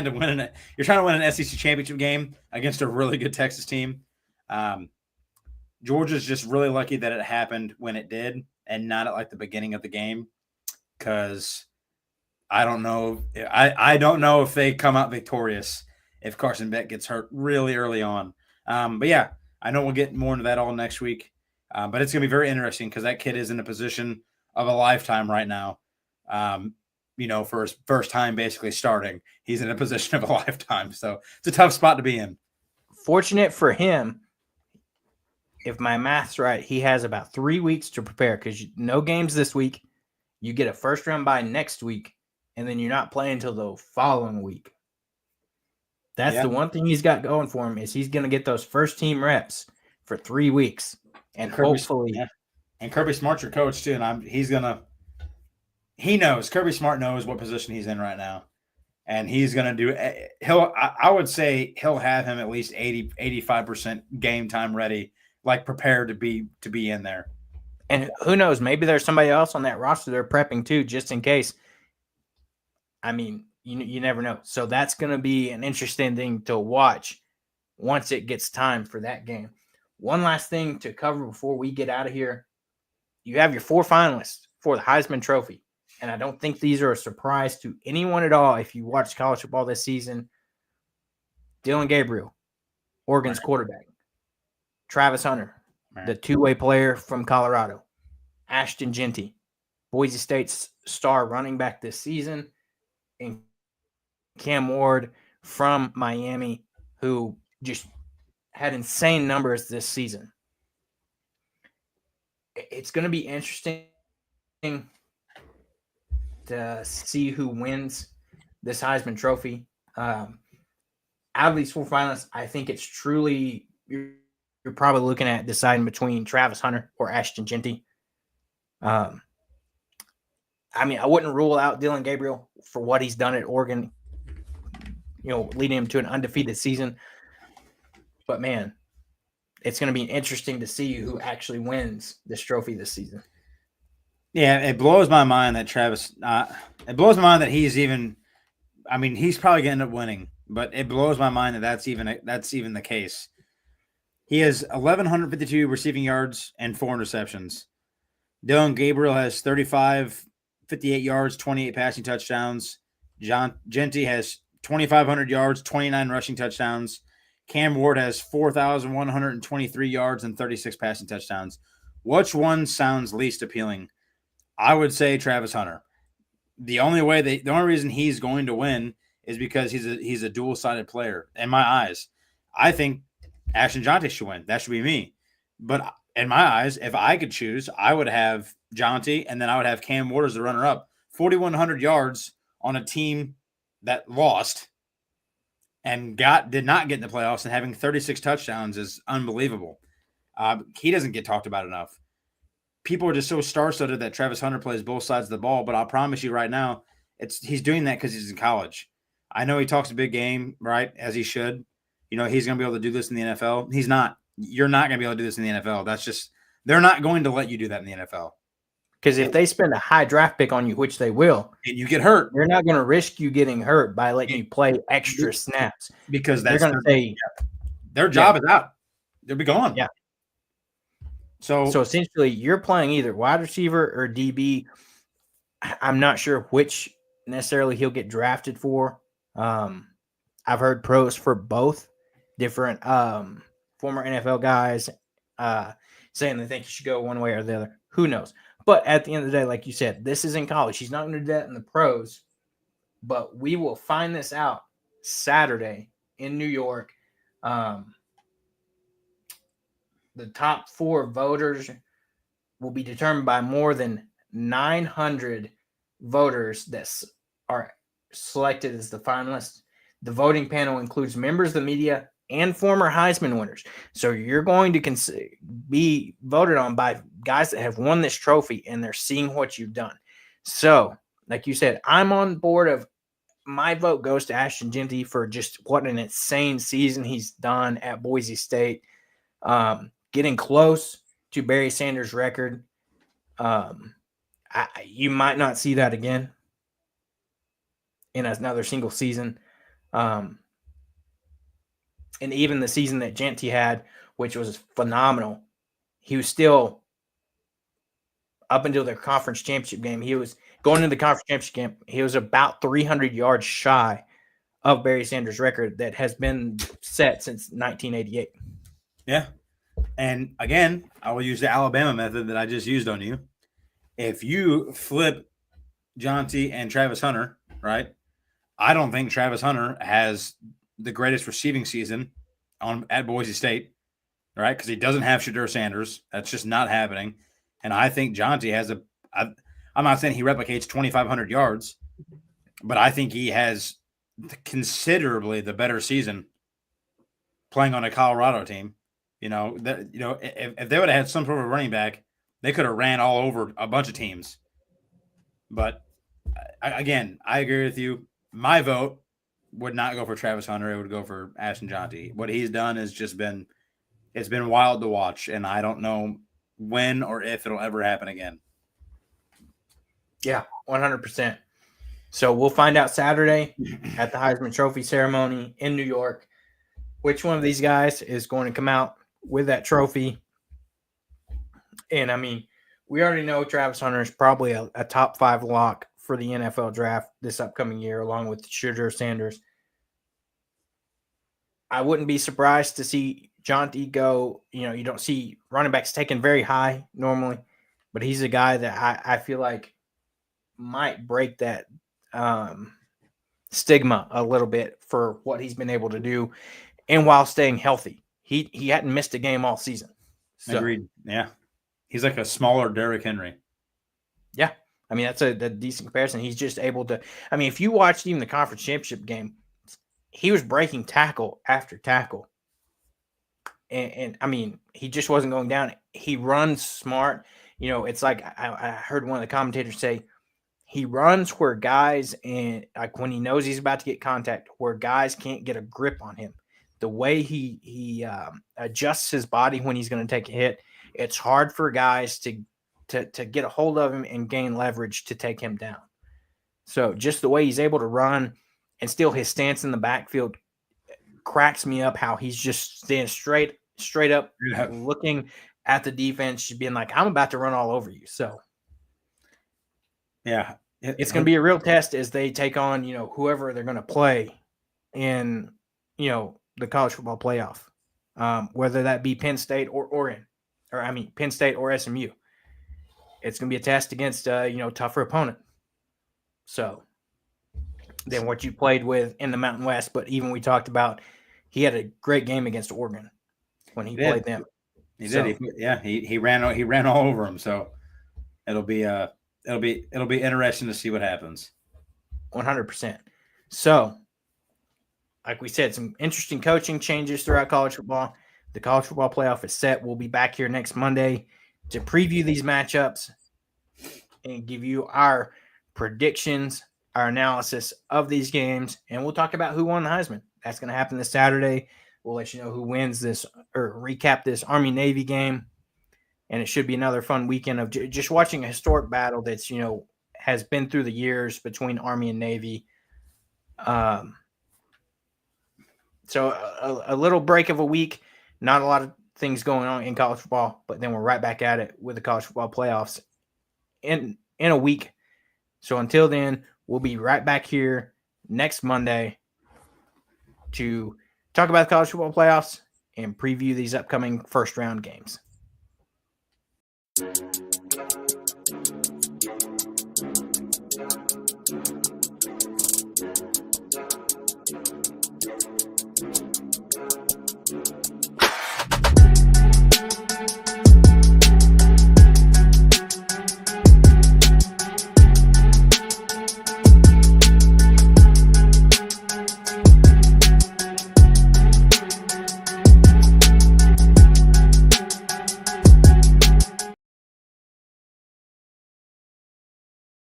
to win an SEC championship game against a really good Texas team. Georgia's just really lucky that it happened when it did, and not at like the beginning of the game, because I don't know. I don't know if they come out victorious if Carson Beck gets hurt really early on. But yeah, I know we'll get more into that all next week. But it's going to be very interesting, because that kid is in a position of a lifetime right now. For his first time basically starting, he's in a position of a lifetime. So it's a tough spot to be in. Fortunate for him, if my math's right, he has about 3 weeks to prepare, because no games this week. You get a first round bye next week, and then you're not playing until the following week. That's the one thing he's got going for him, is he's going to get those first team reps for 3 weeks. And hopefully. And Kirby Smart's your coach too. And Kirby Smart knows what position he's in right now. And he's going to do – I would say he'll have him at least 80-85% game time ready, like prepared to be in there. And who knows, maybe there's somebody else on that roster they're prepping too, just in case. I mean, you never know. So that's going to be an interesting thing to watch. once it gets time for that game. One last thing to cover before we get out of here. You have your 4 finalists for the Heisman Trophy, and I don't think these are a surprise to anyone at all if you watch college football this season. Dillon Gabriel, Oregon's quarterback. Travis Hunter, the two-way player from Colorado. Ashton Jeanty, Boise State's star running back this season. And Cam Ward from Miami, who just had insane numbers this season. It's going to be interesting to see who wins this Heisman Trophy. Out of these 4 finalists, I think it's truly you're probably looking at deciding between Travis Hunter or Ashton Jeanty. I mean, I wouldn't rule out Dillon Gabriel for what he's done at Oregon, leading him to an undefeated season. But, man, it's going to be interesting to see who actually wins this trophy this season. Yeah, it blows my mind that it blows my mind that he's even – I mean, he's probably going to end up winning, but it blows my mind that that's even the case. He has 1,152 receiving yards and 4 interceptions. Dillon Gabriel has 58 yards, 28 passing touchdowns. Jeanty has 2,500 yards, 29 rushing touchdowns. Cam Ward has 4,123 yards and 36 passing touchdowns. Which one sounds least appealing? I would say Travis Hunter. The only reason he's going to win is because he's a dual-sided player. In my eyes, I think Ashton Jeanty should win. That should be me. But in my eyes, if I could choose, I would have Jeanty, and then I would have Cam Ward as the runner-up. 4,100 yards on a team that lost and did not get in the playoffs, and having 36 touchdowns is unbelievable. He doesn't get talked about enough. People are just so star-studded that Travis Hunter plays both sides of the ball, but I'll promise you right now, he's doing that because he's in college. I know he talks a big game, right, as he should. He's going to be able to do this in the NFL. He's not. You're not going to be able to do this in the NFL. That's just – they're not going to let you do that in the NFL. Because if they spend a high draft pick on you, which they will, and you get hurt, they're not going to risk you getting hurt by letting you play extra snaps. Because they're going to say their job is out. They'll be gone. Yeah. So essentially, you're playing either wide receiver or DB. I'm not sure which necessarily he'll get drafted for. I've heard pros for both different former NFL guys saying they think he should go one way or the other. Who knows? But at the end of the day, like you said, this is in college. He's not going to do that in the pros. But we will find this out Saturday in New York. The top 4 voters will be determined by more than 900 voters that are selected as the finalists. The voting panel includes members of the media and former Heisman winners. So you're going to be voted on by guys that have won this trophy, and they're seeing what you've done. So, like you said, I'm on board of my vote goes to Ashton Jeanty for just what an insane season he's done at Boise State. Getting close to Barry Sanders' record. You might not see that again in another single season. And even the season that Jeanty had, which was phenomenal, he was still, up until their conference championship game, he was going into the conference championship game, he was about 300 yards shy of Barry Sanders' record that has been set since 1988. Yeah. And again, I will use the Alabama method that I just used on you. If you flip Jeanty and Travis Hunter, right, I don't think Travis Hunter has the greatest receiving season at Boise State, right, because he doesn't have Shedeur Sanders. That's just not happening. And I think Jeanty has I'm not saying he replicates 2,500 yards, but I think he has considerably the better season playing on a Colorado team. If they would have had some sort of running back, they could have ran all over a bunch of teams. But again, I agree with you. My vote would not go for Travis Hunter. It would go for Ashton Jeanty. What he's done has just been – it's been wild to watch, and I don't know when or if it'll ever happen again. Yeah, 100%. So we'll find out Saturday at the Heisman Trophy ceremony in New York. which one of these guys is going to come out with that trophy. And I mean, we already know Travis Hunter is probably a top 5 lock for the NFL draft this upcoming year, along with Shedeur Sanders. I wouldn't be surprised to see Jonty go. You don't see running backs taken very high normally, but he's a guy that I feel like might break that stigma a little bit for what he's been able to do, and while staying healthy. He hadn't missed a game all season. So, Agreed. Yeah. He's like a smaller Derrick Henry. yeah. I mean, that's a decent comparison. He's just able to – I mean, if you watched even the conference championship game, he was breaking tackle after tackle. And I mean, he just wasn't going down. He runs smart. It's like I heard one of the commentators say he runs where guys – and like when he knows he's about to get contact, where guys can't get a grip on him. The way he adjusts his body when he's going to take a hit, it's hard for guys to get a hold of him and gain leverage to take him down. So just the way he's able to run and still his stance in the backfield cracks me up, how he's just standing straight up, looking at the defense, being like, I'm about to run all over you. So yeah, it's going to be a real test as they take on, whoever they're going to play in, the college football playoff, whether that be Penn State or Oregon, Penn State or SMU. It's going to be a test against tougher opponent. So than what you played with in the Mountain West. But even we talked about, he had a great game against Oregon when he played them. He did. He ran all over him. So it'll be interesting to see what happens. 100%. So, like we said, some interesting coaching changes throughout college football. The college football playoff is set. We'll be back here next Monday to preview these matchups and give you our predictions, our analysis of these games, and we'll talk about who won the Heisman. That's going to happen this Saturday. We'll let you know who wins this, or recap this Army-Navy game, and it should be another fun weekend of just watching a historic battle that's, has been through the years between Army and Navy. So a little break of a week, not a lot of things going on in college football, but then we're right back at it with the college football playoffs in a week. So until then, we'll be right back here next Monday to talk about the college football playoffs and preview these upcoming first round games.